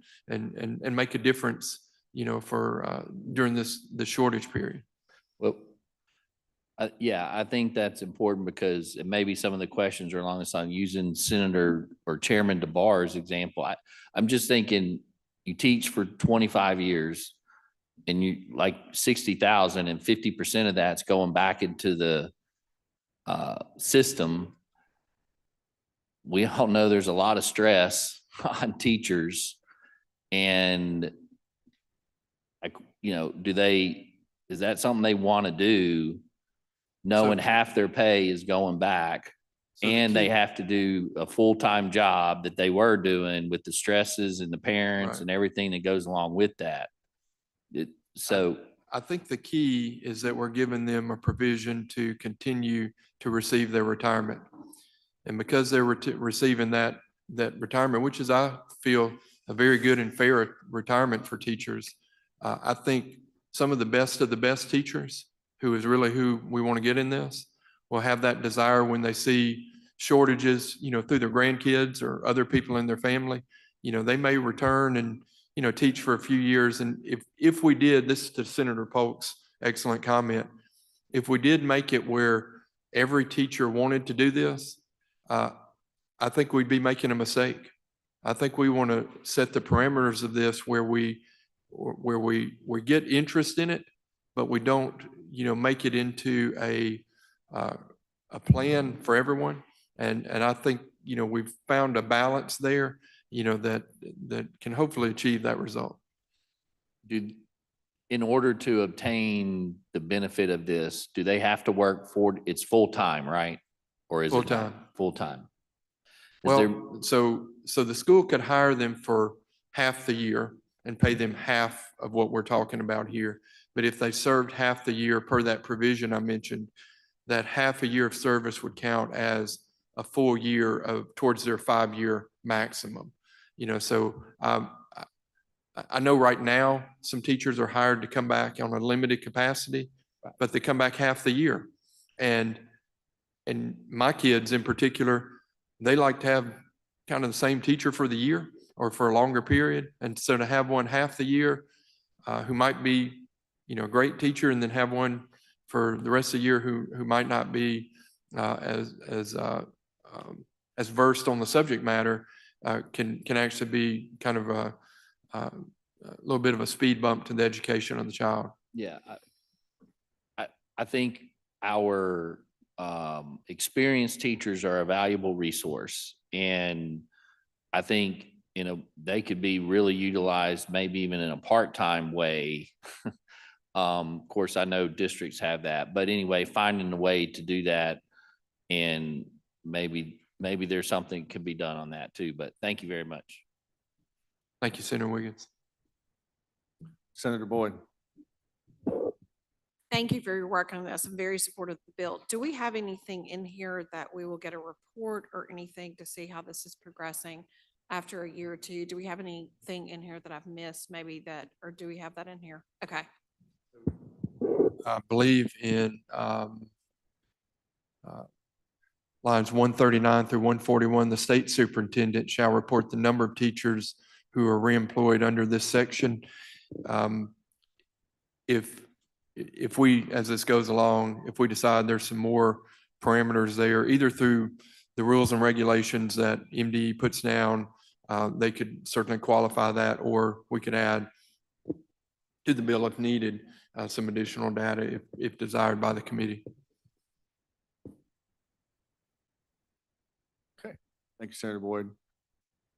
make a difference, for during the shortage period. Well, yeah, I think that's important because maybe some of the questions are along this line, using Senator or Chairman DeBar's example. I'm just thinking, you teach for 25 years and you like 60,000 and 50% of that's going back into the system. We all know there's a lot of stress on teachers, and is that something they want to do, knowing half their pay is going back and they have to do a full-time job that they were doing with the stresses and the parents and everything that goes along with that? I think the key is that we're giving them a provision to continue to receive their retirement. And because they're receiving that retirement, which is, I feel, a very good and fair retirement for teachers, I think some of the best teachers, who is really who we want to get in this, will have that desire when they see shortages, through their grandkids or other people in their family. They may return and, teach for a few years. And if we did, this is to Senator Polk's excellent comment, if we did make it where every teacher wanted to do this, I think we'd be making a mistake. I think we want to set the parameters of this where we get interest in it, but we don't, make it into a plan for everyone. And I think, we've found a balance there, that can hopefully achieve that result. In order to obtain the benefit of this, do they have to work it's full-time, right? Or is it Full-time. Full-time? Well, so the school could hire them for half the year and pay them half of what we're talking about here. But if they served half the year per that provision I mentioned, that half a year of service would count as a full year towards their 5-year maximum. So I know right now some teachers are hired to come back on a limited capacity, but they come back half the year. And my kids in particular, they like to have kind of the same teacher for the year or for a longer period. And so to have one half the year who might be, a great teacher, and then have one for the rest of the year who might not be as versed on the subject matter, can actually be kind of a little bit of a speed bump to the education of the child. Yeah, I think our experienced teachers are a valuable resource, and I think they could be really utilized, maybe even in a part-time way. Of course, I know districts have that, but anyway, finding a way to do that, and maybe there's something could be done on that too. But thank you very much. Thank you, Senator Wiggins. Senator Boyd. Thank you for your work on this. I'm very supportive of the bill. Do we have anything in here that we will get a report or anything to see how this is progressing after a year or two? Do we have anything in here that I've missed or do we have that in here? Okay. I believe in lines 139 through 141, the state superintendent shall report the number of teachers who are reemployed under this section. If we, as this goes along, if we decide there's some more parameters there, either through the rules and regulations that MDE puts down, they could certainly qualify that, or we could add to the bill if needed, some additional data if desired by the committee. Thank you, Senator Boyd.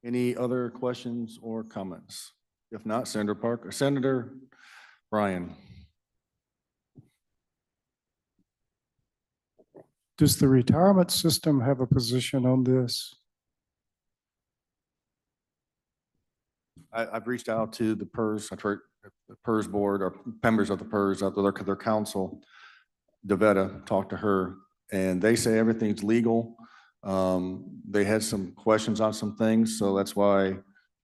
Any other questions or comments? If not, Senator Parker, Senator Bryan. Does the retirement system have a position on this? I've reached out to the PERS, I've heard the PERS board or members of the PERS, their council, DeVetta, talked to her, and they say everything's legal. They had some questions on some things, so that's why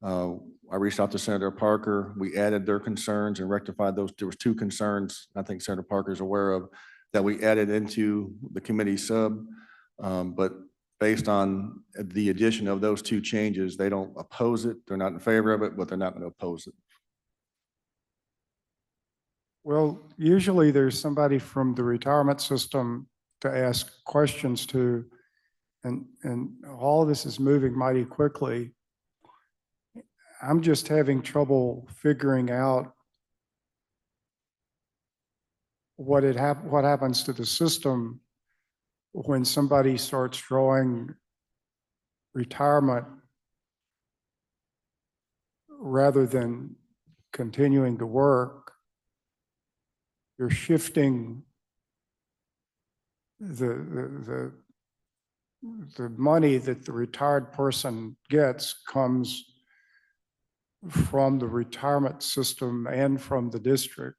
I reached out to Senator Parker. We added their concerns and rectified those. There was two concerns I think Senator Parker is aware of that we added into the committee sub. But based on the addition of those two changes, they don't oppose it. They're not in favor of it, but they're not going to oppose it. Well, usually there's somebody from the retirement system to ask questions to, and all of this is moving mighty quickly. I'm just having trouble figuring out what happens to the system when somebody starts drawing retirement rather than continuing to work. You're shifting the money that the retired person gets comes from the retirement system and from the district.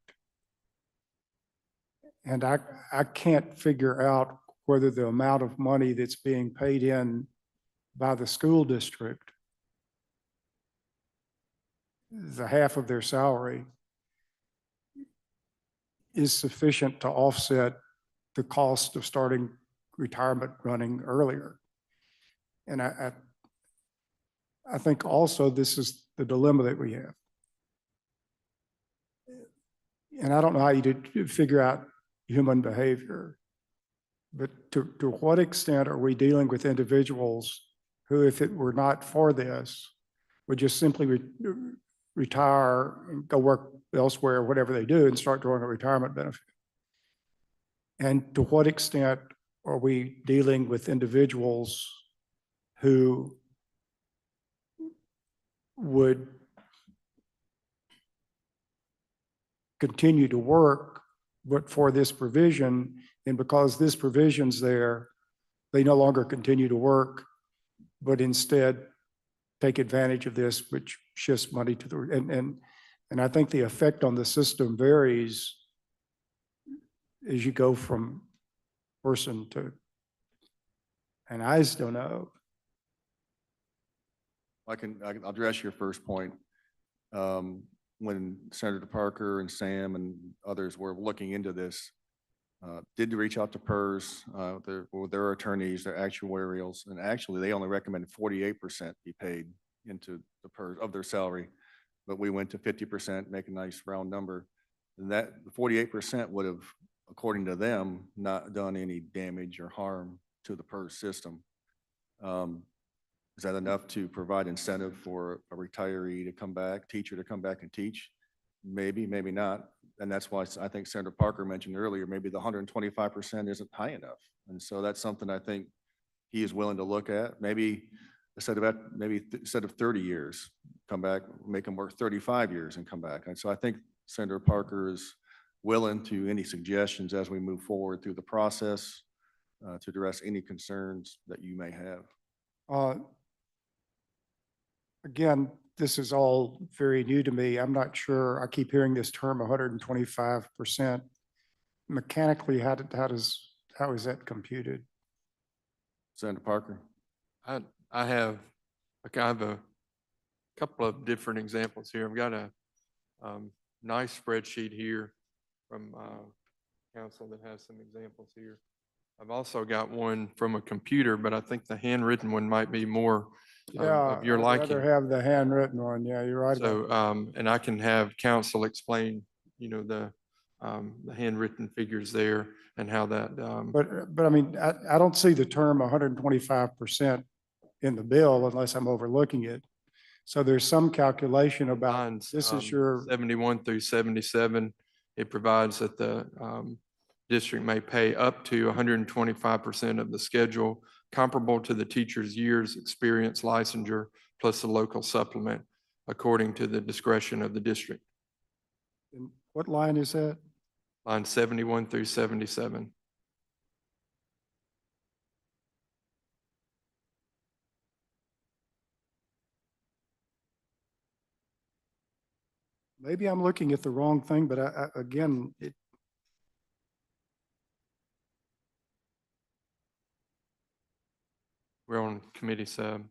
And I can't figure out whether the amount of money that's being paid in by the school district, the half of their salary, is sufficient to offset the cost of starting retirement running earlier. And I think also this is the dilemma that we have. And I don't know how you figure out human behavior, but to what extent are we dealing with individuals who, if it were not for this, would just simply retire and go work elsewhere, whatever they do, and start drawing a retirement benefit? And to what extent are we dealing with individuals who would continue to work, but for this provision, and because this provision's there, they no longer continue to work, but instead take advantage of this, which shifts money to the, and I think the effect on the system varies as you go from person to, and I just don't know. I'll address your first point. When Senator Parker and Sam and others were looking into this, did reach out to PERS, their attorneys, their actuarials, and actually they only recommended 48% be paid into the PERS of their salary, but we went to 50%, make a nice round number. And that 48% would have, according to them, not done any damage or harm to the PERS system. Is that enough to provide incentive for a retiree to come back, teacher to come back and teach? Maybe, maybe not. And that's why I think Senator Parker mentioned earlier, maybe the 125% isn't high enough. And so that's something I think he is willing to look at. Maybe instead of 30 years, come back, make them work 35 years and come back. And so I think Senator Parker is willing to any suggestions as we move forward through the process to address any concerns that you may have. Again, this is all very new to me. I'm not sure. I keep hearing this term 125%. Mechanically, how is that computed? Senator Parker. I have a couple of different examples here. I've got a nice spreadsheet here from council that has some examples here. I've also got one from a computer, but I think the handwritten one might be more of your liking. I'd rather have the handwritten one. Yeah, you're right. So, and I can have council explain, the handwritten figures there and how that. But I mean, I don't see the term 125% in the bill unless I'm overlooking it. So there's some calculation about, this is your 71 through 77. It provides that district may pay up to 125% of the schedule comparable to the teacher's year's experience licensure plus the local supplement according to the discretion of the district. And what line is that? Line 71 through 77. Maybe I'm looking at the wrong thing, but again, We're on committee sub.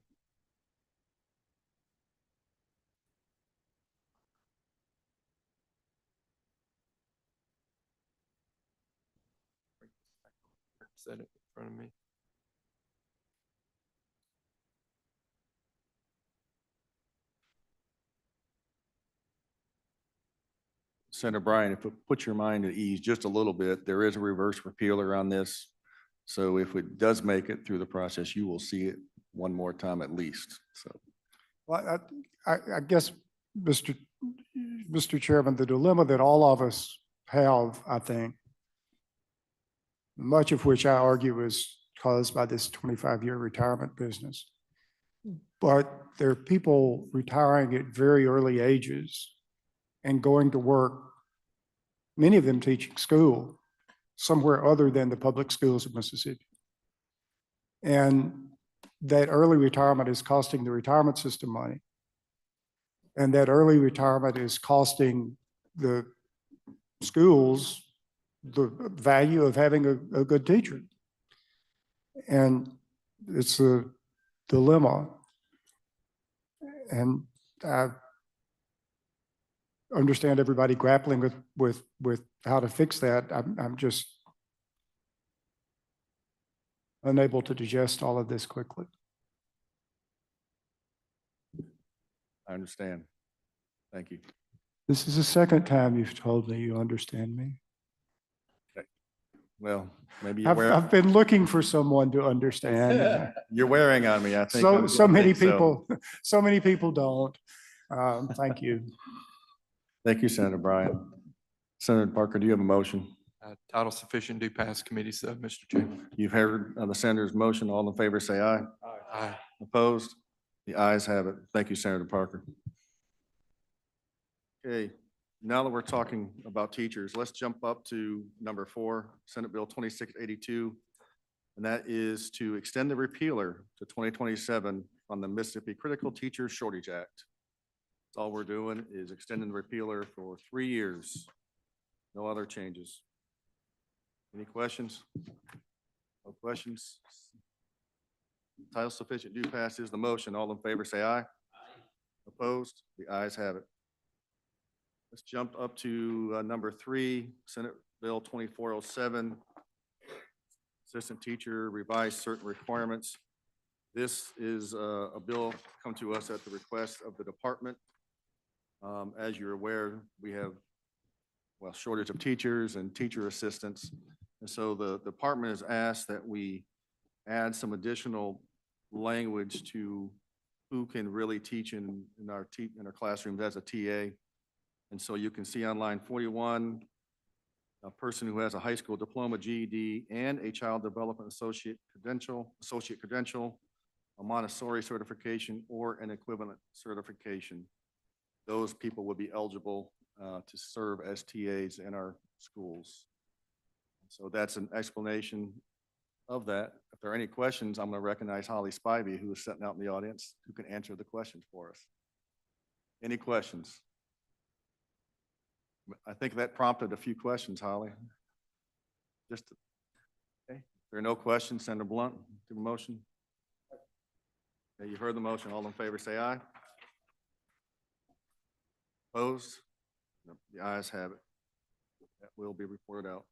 Set it in front of me. Senator Bryan, if it puts your mind at ease just a little bit, there is a reverse repealer on this. So if it does make it through the process, you will see it one more time at least, so. well, I guess, Mr. Chairman, the dilemma that all of us have, I think, much of which I argue is caused by this 25-year retirement business. But there are people retiring at very early ages and going to work, many of them teaching school somewhere other than the public schools of Mississippi. And that early retirement is costing the retirement system money. And that early retirement is costing the schools the value of having a good teacher. And it's a dilemma. And I understand everybody grappling with how to fix that. I'm just unable to digest all of this quickly. I understand. Thank you. This is the second time you've told me you understand me. Well, maybe I've been looking for someone to understand. you're wearing on me, I think. So I many think so. people don't. Thank you. Thank you, Senator Bryan. Senator Parker, do you have a motion? Title sufficient do pass committee sub, Mr. Chairman. You've heard the senator's motion. All in favor, say aye. Aye. Opposed? The ayes have it. Thank you, Senator Parker. Okay, now that we're talking about teachers, let's jump up to number 4, Senate Bill 2682. And that is to extend the repealer to 2027 on the Mississippi Critical Teacher Shortage Act. That's all we're doing is extending the repealer for 3 years. No other changes. Any questions? No questions? Title sufficient do pass is the motion. All in favor, say aye. Opposed? The ayes have it. Let's jump up to number 3, Senate Bill 2407. Assistant teacher revised certain requirements. This is a bill come to us at the request of the department. As you're aware, we have, well, shortage of teachers and teacher assistants. And so the department has asked that we add some additional language to who can really teach in our classrooms as a TA. And so you can see on line 41, a person who has a high school diploma, GED, and a child development associate credential, a Montessori certification, or an equivalent certification. Those people would be eligible to serve as TAs in our schools. So that's an explanation of that. If there are any questions, I'm going to recognize Holly Spivey, who is sitting out in the audience, who can answer the questions for us. Any questions? I think that prompted a few questions, Holly. Just, okay. If there are no questions, Senator Blunt, do the motion. Okay, you heard the motion. All in favor, say aye. Opposed? No, the ayes have it. That will be reported out.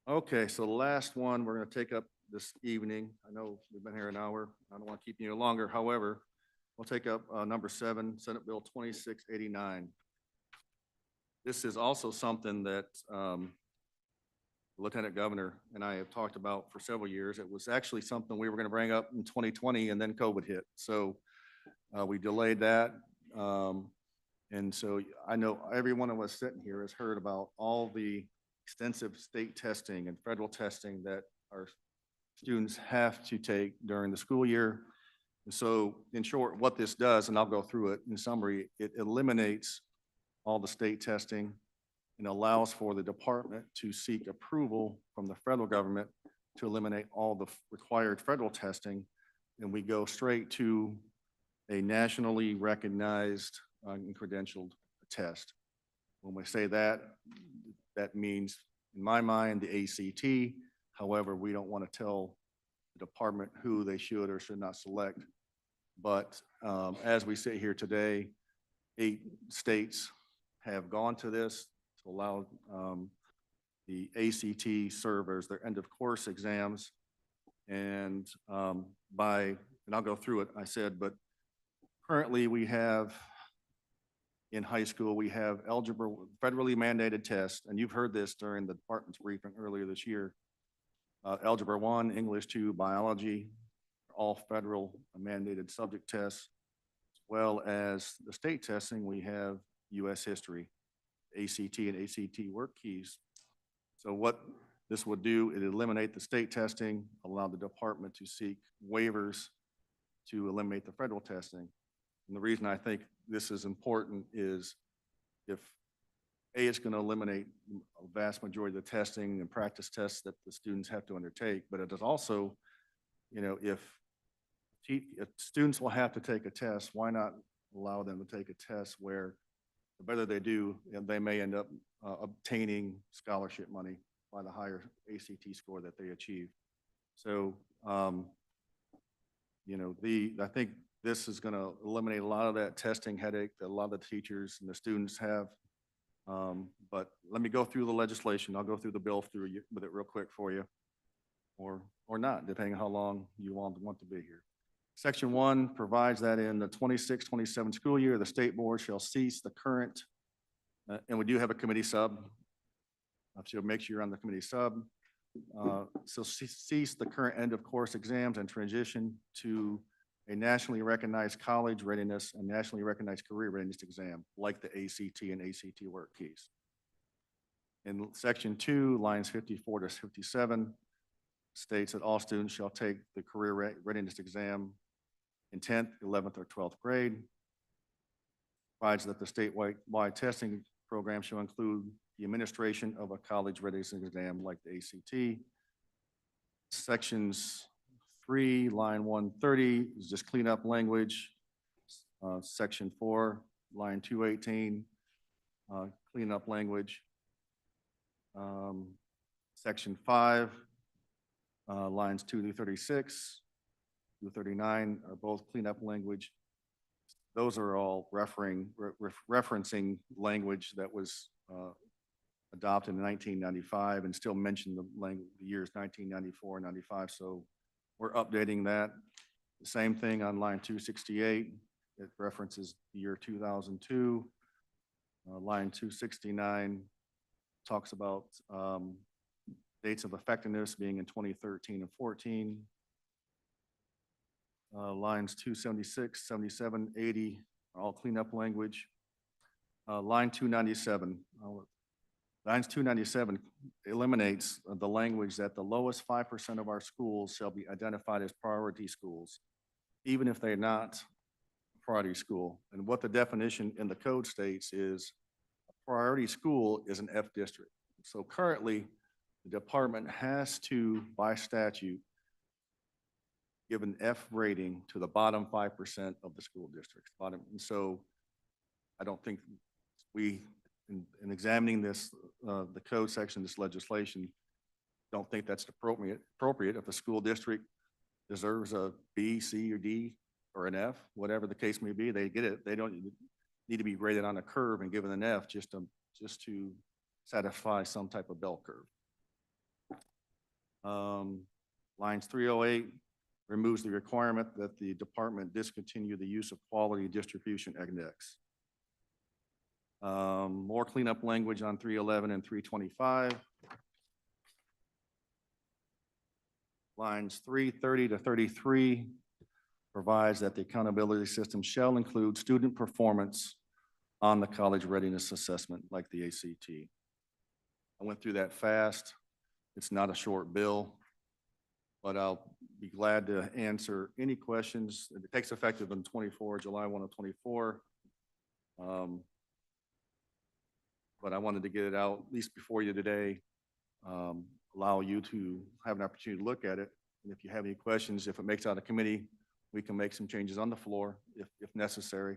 Okay, so the last one we're going to take up this evening. I know we've been here an hour. I don't want to keep you longer. However, we'll take up number 7, Senate Bill 2689. This is also something that Lieutenant Governor and I have talked about for several years. It was actually something we were going to bring up in 2020 and then COVID hit. So we delayed that. And so I know every one of us sitting here has heard about all the extensive state testing and federal testing that our students have to take during the school year. And so in short, what this does, and I'll go through it in summary, it eliminates all the state testing and allows for the department to seek approval from the federal government to eliminate all the required federal testing. And we go straight to a nationally recognized and credentialed test. When we say that, that means, in my mind, the ACT. However, we don't want to tell the department who they should or should not select. But as we sit here today, 8 states have gone to this to allow the ACT serve as their end of course exams. And and I'll go through it, I said, but currently we have in high school, we have algebra, federally mandated tests, and you've heard this during the department's briefing earlier this year. Algebra 1, English 2, biology, all federal mandated subject tests, as well as the state testing, we have US history, ACT and ACT work keys. So what this would do, it eliminate the state testing, allow the department to seek waivers to eliminate the federal testing. And the reason I think this is important is if it's going to eliminate a vast majority of the testing and practice tests that the students have to undertake, but it is also, if students will have to take a test, why not allow them to take a test where the better they do, they may end up obtaining scholarship money by the higher ACT score that they achieve. So, I think this is going to eliminate a lot of that testing headache that a lot of the teachers and the students have. But let me go through the legislation. I'll go through the bill with it real quick for you, or not, depending on how long you want to be here. Section 1 provides that in the 26-27 school year, the state board shall cease the current, and we do have a committee sub. So make sure you're on the committee sub. So cease the current end of course exams and transition to a nationally recognized college readiness and nationally recognized career readiness exam, like the ACT and ACT work keys. In section 2, lines 54 to 57, states that all students shall take the career readiness exam in 10th, 11th, or 12th grade. Provides that the statewide testing program shall include the administration of a college readiness exam like the ACT. Sections 3, line 130 is just cleanup language. Section 4, line 218, cleanup language. Section 5, lines 2 through 36, through 39 are both cleanup language. Those are all referencing language that was adopted in 1995 and still mention the years 1994 and 95. So we're updating that. The same thing on line 268. It references the year 2002. Line 269 talks about dates of effectiveness being in 2013 and 14. Lines 276, 77, 80 are all cleanup language. Line 297. Lines 297 eliminates the language that the lowest 5% of our schools shall be identified as priority schools, even if they're not a priority school. And what the definition in the code states is a priority school is an F district. So currently, the department has to, by statute, give an F rating to the bottom 5% of the school districts. And so I don't think in examining this, the code section, this legislation, don't think that's appropriate. If a school district deserves a B, C, or D, or an F, whatever the case may be, they get it. They don't need to be rated on a curve and given an F just to satisfy some type of bell curve. Lines 308 removes the requirement that the department discontinue the use of quality distribution index. More cleanup language on 311 and 325. Lines 330 to 33 provides that the accountability system shall include student performance on the college readiness assessment like the ACT. I went through that fast. It's not a short bill, but I'll be glad to answer any questions. It takes effective on July 1 of 24. But I wanted to get it out at least before you today, allow you to have an opportunity to look at it. And if you have any questions, if it makes out of committee, we can make some changes on the floor if necessary.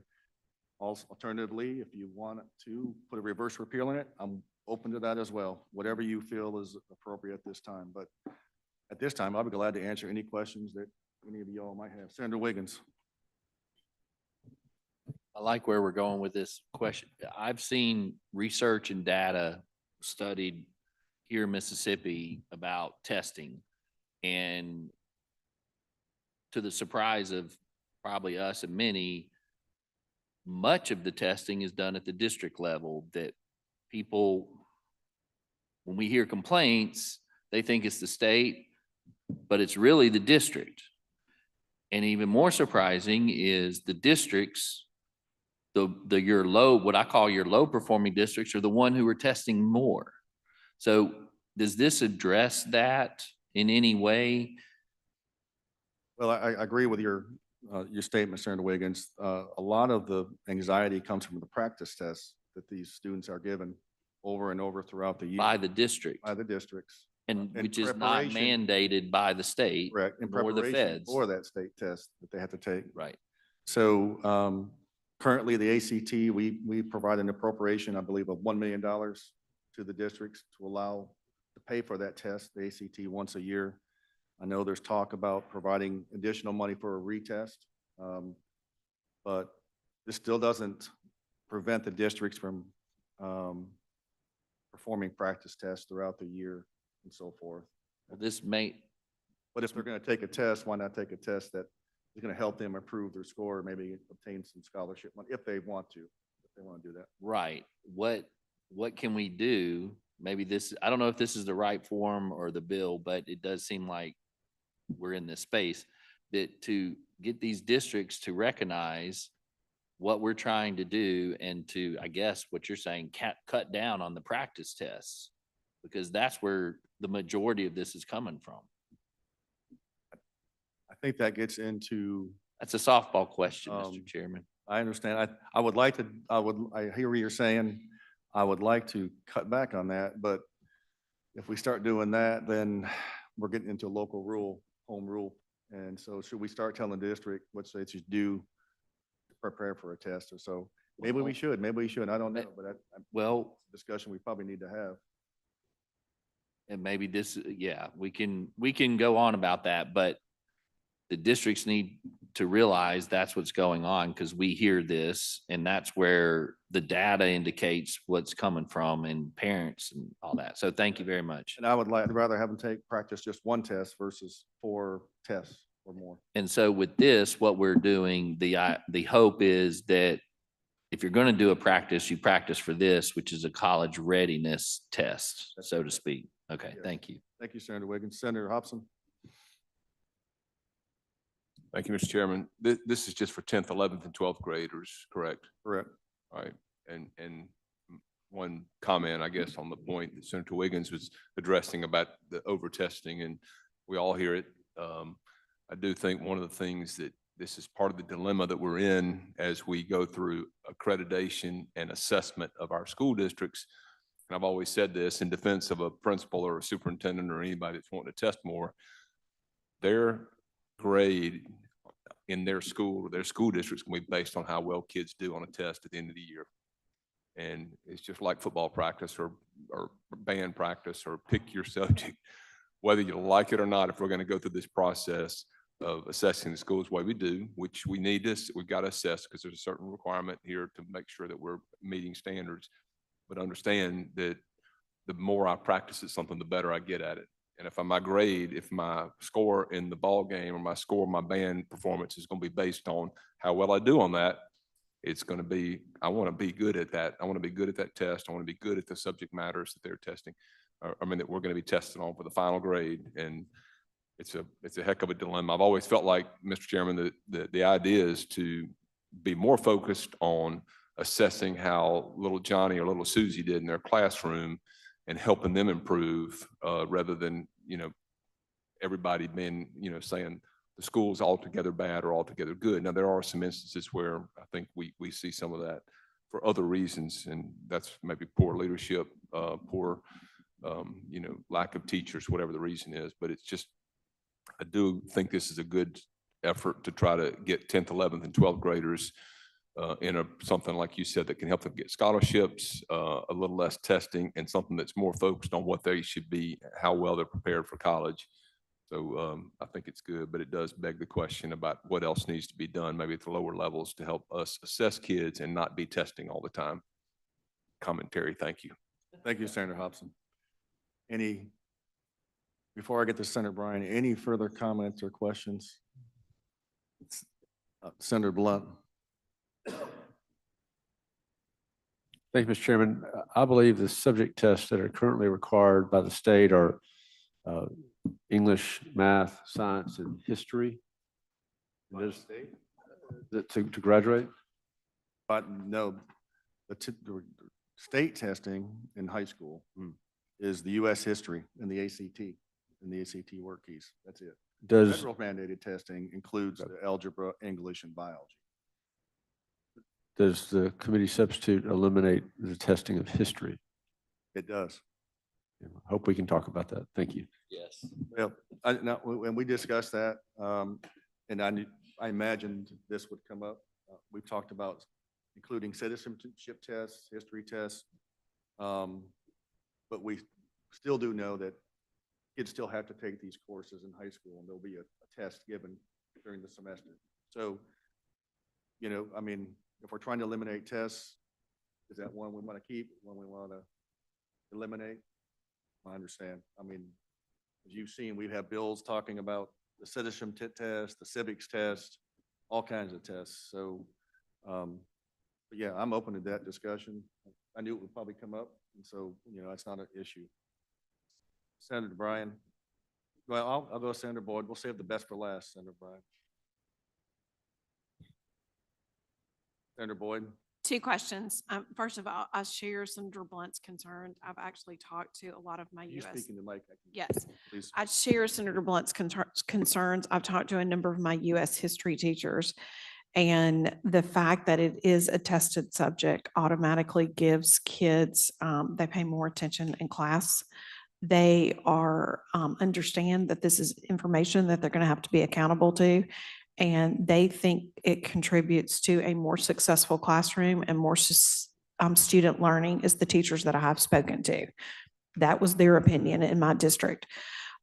Also, alternatively, if you want to put a reverse repeal in it, I'm open to that as well, whatever you feel is appropriate at this time. But at this time, I'll be glad to answer any questions that any of y'all might have. Senator Wiggins. I like where we're going with this question. I've seen research and data studied here in Mississippi about testing. And to the surprise of probably us and many, much of the testing is done at the district level, that people, when we hear complaints, they think it's the state, but it's really the district. And even more surprising is the districts, your low, what I call your low performing districts, are the one who are testing more. So does this address that in any way? Well, I agree with your statement, Senator Wiggins. A lot of the anxiety comes from the practice tests that these students are given over and over throughout the year. By the district. By the districts. And in which is not preparation- mandated by the state Correct, in or the preparation feds. for that state test that they have to take. Right. So currently, the ACT, we provide an appropriation, I believe, of $1 million to the districts to allow to pay for that test, the ACT, once a year. I know there's talk about providing additional money for a retest, but this still doesn't prevent the districts from performing practice tests throughout the year and so forth. Well, this may, But if they're going to take a test, why not take a test that is going to help them improve their score, maybe obtain some scholarship money if they want to do that. right. What can we do? Maybe this, I don't know if this is the right form or the bill, but it does seem like we're in this space that to get these districts to recognize what we're trying to do and to, I guess, what you're saying, cut down on the practice tests, because that's where the majority of this is coming from. I think that gets into, That's a softball question, Mr. Um, Chairman. I understand. I would like to, I hear what you're saying. I would like to cut back on that, but if we start doing that, then we're getting into local rule, home rule. And so should we start telling the district what they should do to prepare for a test or so? Maybe we should, I don't know, but that's Well, a discussion we probably need to have. and maybe this, yeah, we can go on about that, but the districts need to realize that's what's going on, because we hear this, and that's where the data indicates what's coming from, and parents and all that. So thank you very much. And I would like, rather have them practice just one test versus 4 tests or more. And so with this, what we're doing, the hope is that if you're going to do a practice, you practice for this, which is a college readiness test, so to speak. Okay, Yes. thank you. Thank you, Senator Wiggins. Senator Hobson? Thank you, Mr. Chairman. This is just for 10th, 11th, and 12th graders, correct? Correct. All right. And one comment, I guess, on the point that Senator Wiggins was addressing about the over-testing, and we all hear it. I do think one of the things that this is part of the dilemma that we're in as we go through accreditation and assessment of our school districts. And I've always said this in defense of a principal or a superintendent or anybody that's wanting to test more. Their grade in their school or their school districts can be based on how well kids do on a test at the end of the year. And it's just like football practice or band practice or pick your subject, whether you like it or not. If we're going to go through this process of assessing the schools the way we do, which we need this, we've got to assess because there's a certain requirement here to make sure that we're meeting standards. But understand that the more I practice at something, the better I get at it. And if my grade, if my score in the ball game or my score, my band performance is going to be based on how well I do on that, it's going to be, I want to be good at that. I want to be good at that test. I want to be good at the subject matters that they're testing. That we're going to be testing on for the final grade. And it's a heck of a dilemma. I've always felt like, Mr. Chairman, that the idea is to be more focused on assessing how little Johnny or little Susie did in their classroom and helping them improve, rather than, everybody being, saying the school's altogether bad or altogether good. Now, there are some instances where I think we see some of that for other reasons, and that's maybe poor leadership, poor, lack of teachers, whatever the reason is. But it's just, I do think this is a good effort to try to get 10th, 11th, and 12th graders in something like you said that can help them get scholarships, a little less testing, and something that's more focused on what they should be, how well they're prepared for college. So I think it's good, but it does beg the question about what else needs to be done, maybe at the lower levels, to help us assess kids and not be testing all the time. Commentary, thank you. Thank you, Senator Hobson. Before I get to Senator Bryan, any further comments or questions? Senator Blunt. Thank you, Mr. Chairman. I believe the subject tests that are currently required by the state are English, math, science, and history. To graduate? But no, the state testing in high school is the U.S. history and the ACT work keys. That's it. Federal mandated testing includes the algebra, English, and biology. Does the committee substitute eliminate the testing of history? It does. I hope we can talk about that. Thank you. Yes. Well, when we discussed that, and I imagined this would come up, we've talked about including citizenship tests, history tests. But we still do know that kids still have to take these courses in high school, and there'll be a test given during the semester. So, I mean, if we're trying to eliminate tests, is that one we want to keep, one we want to eliminate? I understand. I mean, as you've seen, we have bills talking about the citizenship test, the civics test, all kinds of tests. So, but yeah, I'm open to that discussion. I knew it would probably come up, and so, it's not an issue. Senator Bryan. Well, I'll go with Senator Boyd. We'll save the best for last, Senator Bryan. Senator Boyd. Two questions. First of all, I share Senator Blunt's concerns. I've actually talked to a lot of my You U.S. speaking to Mike? Yes, Please. I share Senator Blunt's concerns. I've talked to a number of my U.S. history teachers, and the fact that it is a tested subject automatically gives kids, they pay more attention in class. They are, understand that this is information that they're going to have to be accountable to. And they think it contributes to a more successful classroom and more student learning is the teachers that I have spoken to. That was their opinion in my district.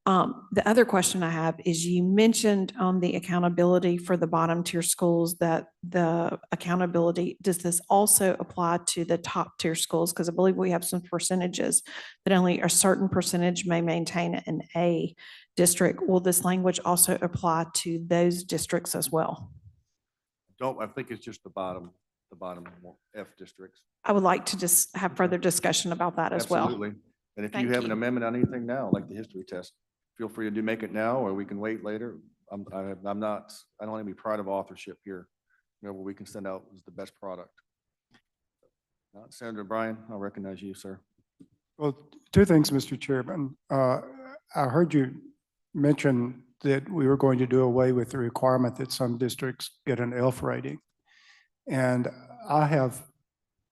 The other question I have is you mentioned on the accountability for the bottom tier schools that the accountability, does this also apply to the top tier schools? Because I believe we have some percentages that only a certain percentage may maintain an A district. Will this language also apply to those districts as well? I think it's just the bottom F districts. I would like to just have further discussion about that as well. Absolutely. And if you Thank have an you. amendment on anything now, like the history test, feel free to make it now, or we can wait later. I don't want to be proud of authorship here. What we can send out is the best product. Senator Bryan, I'll recognize you, sir. Well, two things, Mr. Chairman. I heard you mention that we were going to do away with the requirement that some districts get an ELF rating. And I have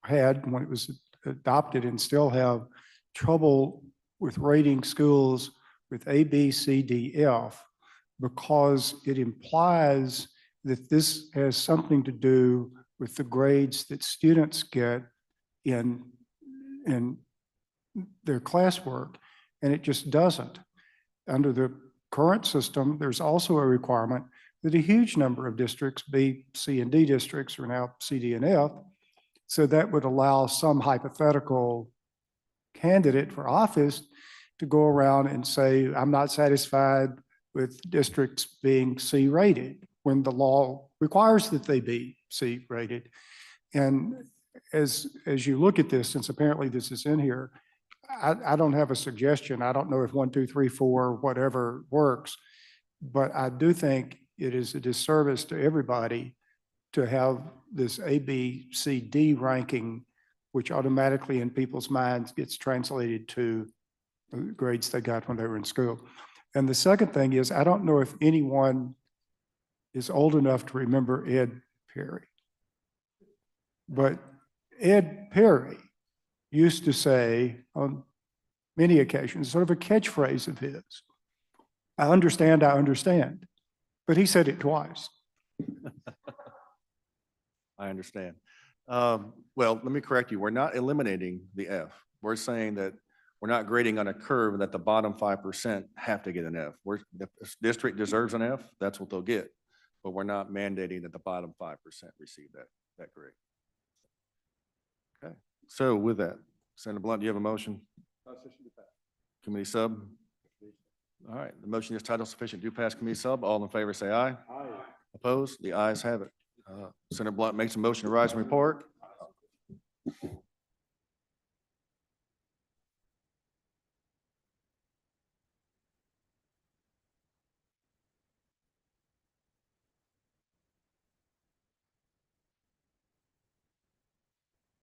had, when it was adopted, and still have trouble with rating schools with A, B, C, D, F, because it implies that this has something to do with the grades that students get in their classwork, and it just doesn't. Under the current system, there's also a requirement that a huge number of districts, B, C, and D districts, are now C, D, and F. So that would allow some hypothetical candidate for office to go around and say, I'm not satisfied with districts being C rated, when the law requires that they be C rated. And as you look at this, since apparently this is in here, I don't have a suggestion. I don't know if 1, 2, 3, 4, whatever works, but I do think it is a disservice to everybody to have this A, B, C, D ranking which automatically in people's minds gets translated to the grades they got when they were in school. And the second thing is, I don't know if anyone is old enough to remember Ed Perry. But Ed Perry used to say on many occasions, sort of a catchphrase of his, I understand, but he said it twice. I understand. Well, let me correct you. We're not eliminating the F. We're saying that we're not grading on a curve and that the bottom 5% have to get an F. The district deserves an F, that's what they'll get. But we're not mandating that the bottom 5% receive that grade. Okay, so with that, Senator Blunt, do you have a motion? Committee sub? All right, the motion is titled sufficient do pass committee sub. All in favor, say aye. Aye. Opposed? The ayes have it. Senator Blunt makes a motion to rise and report.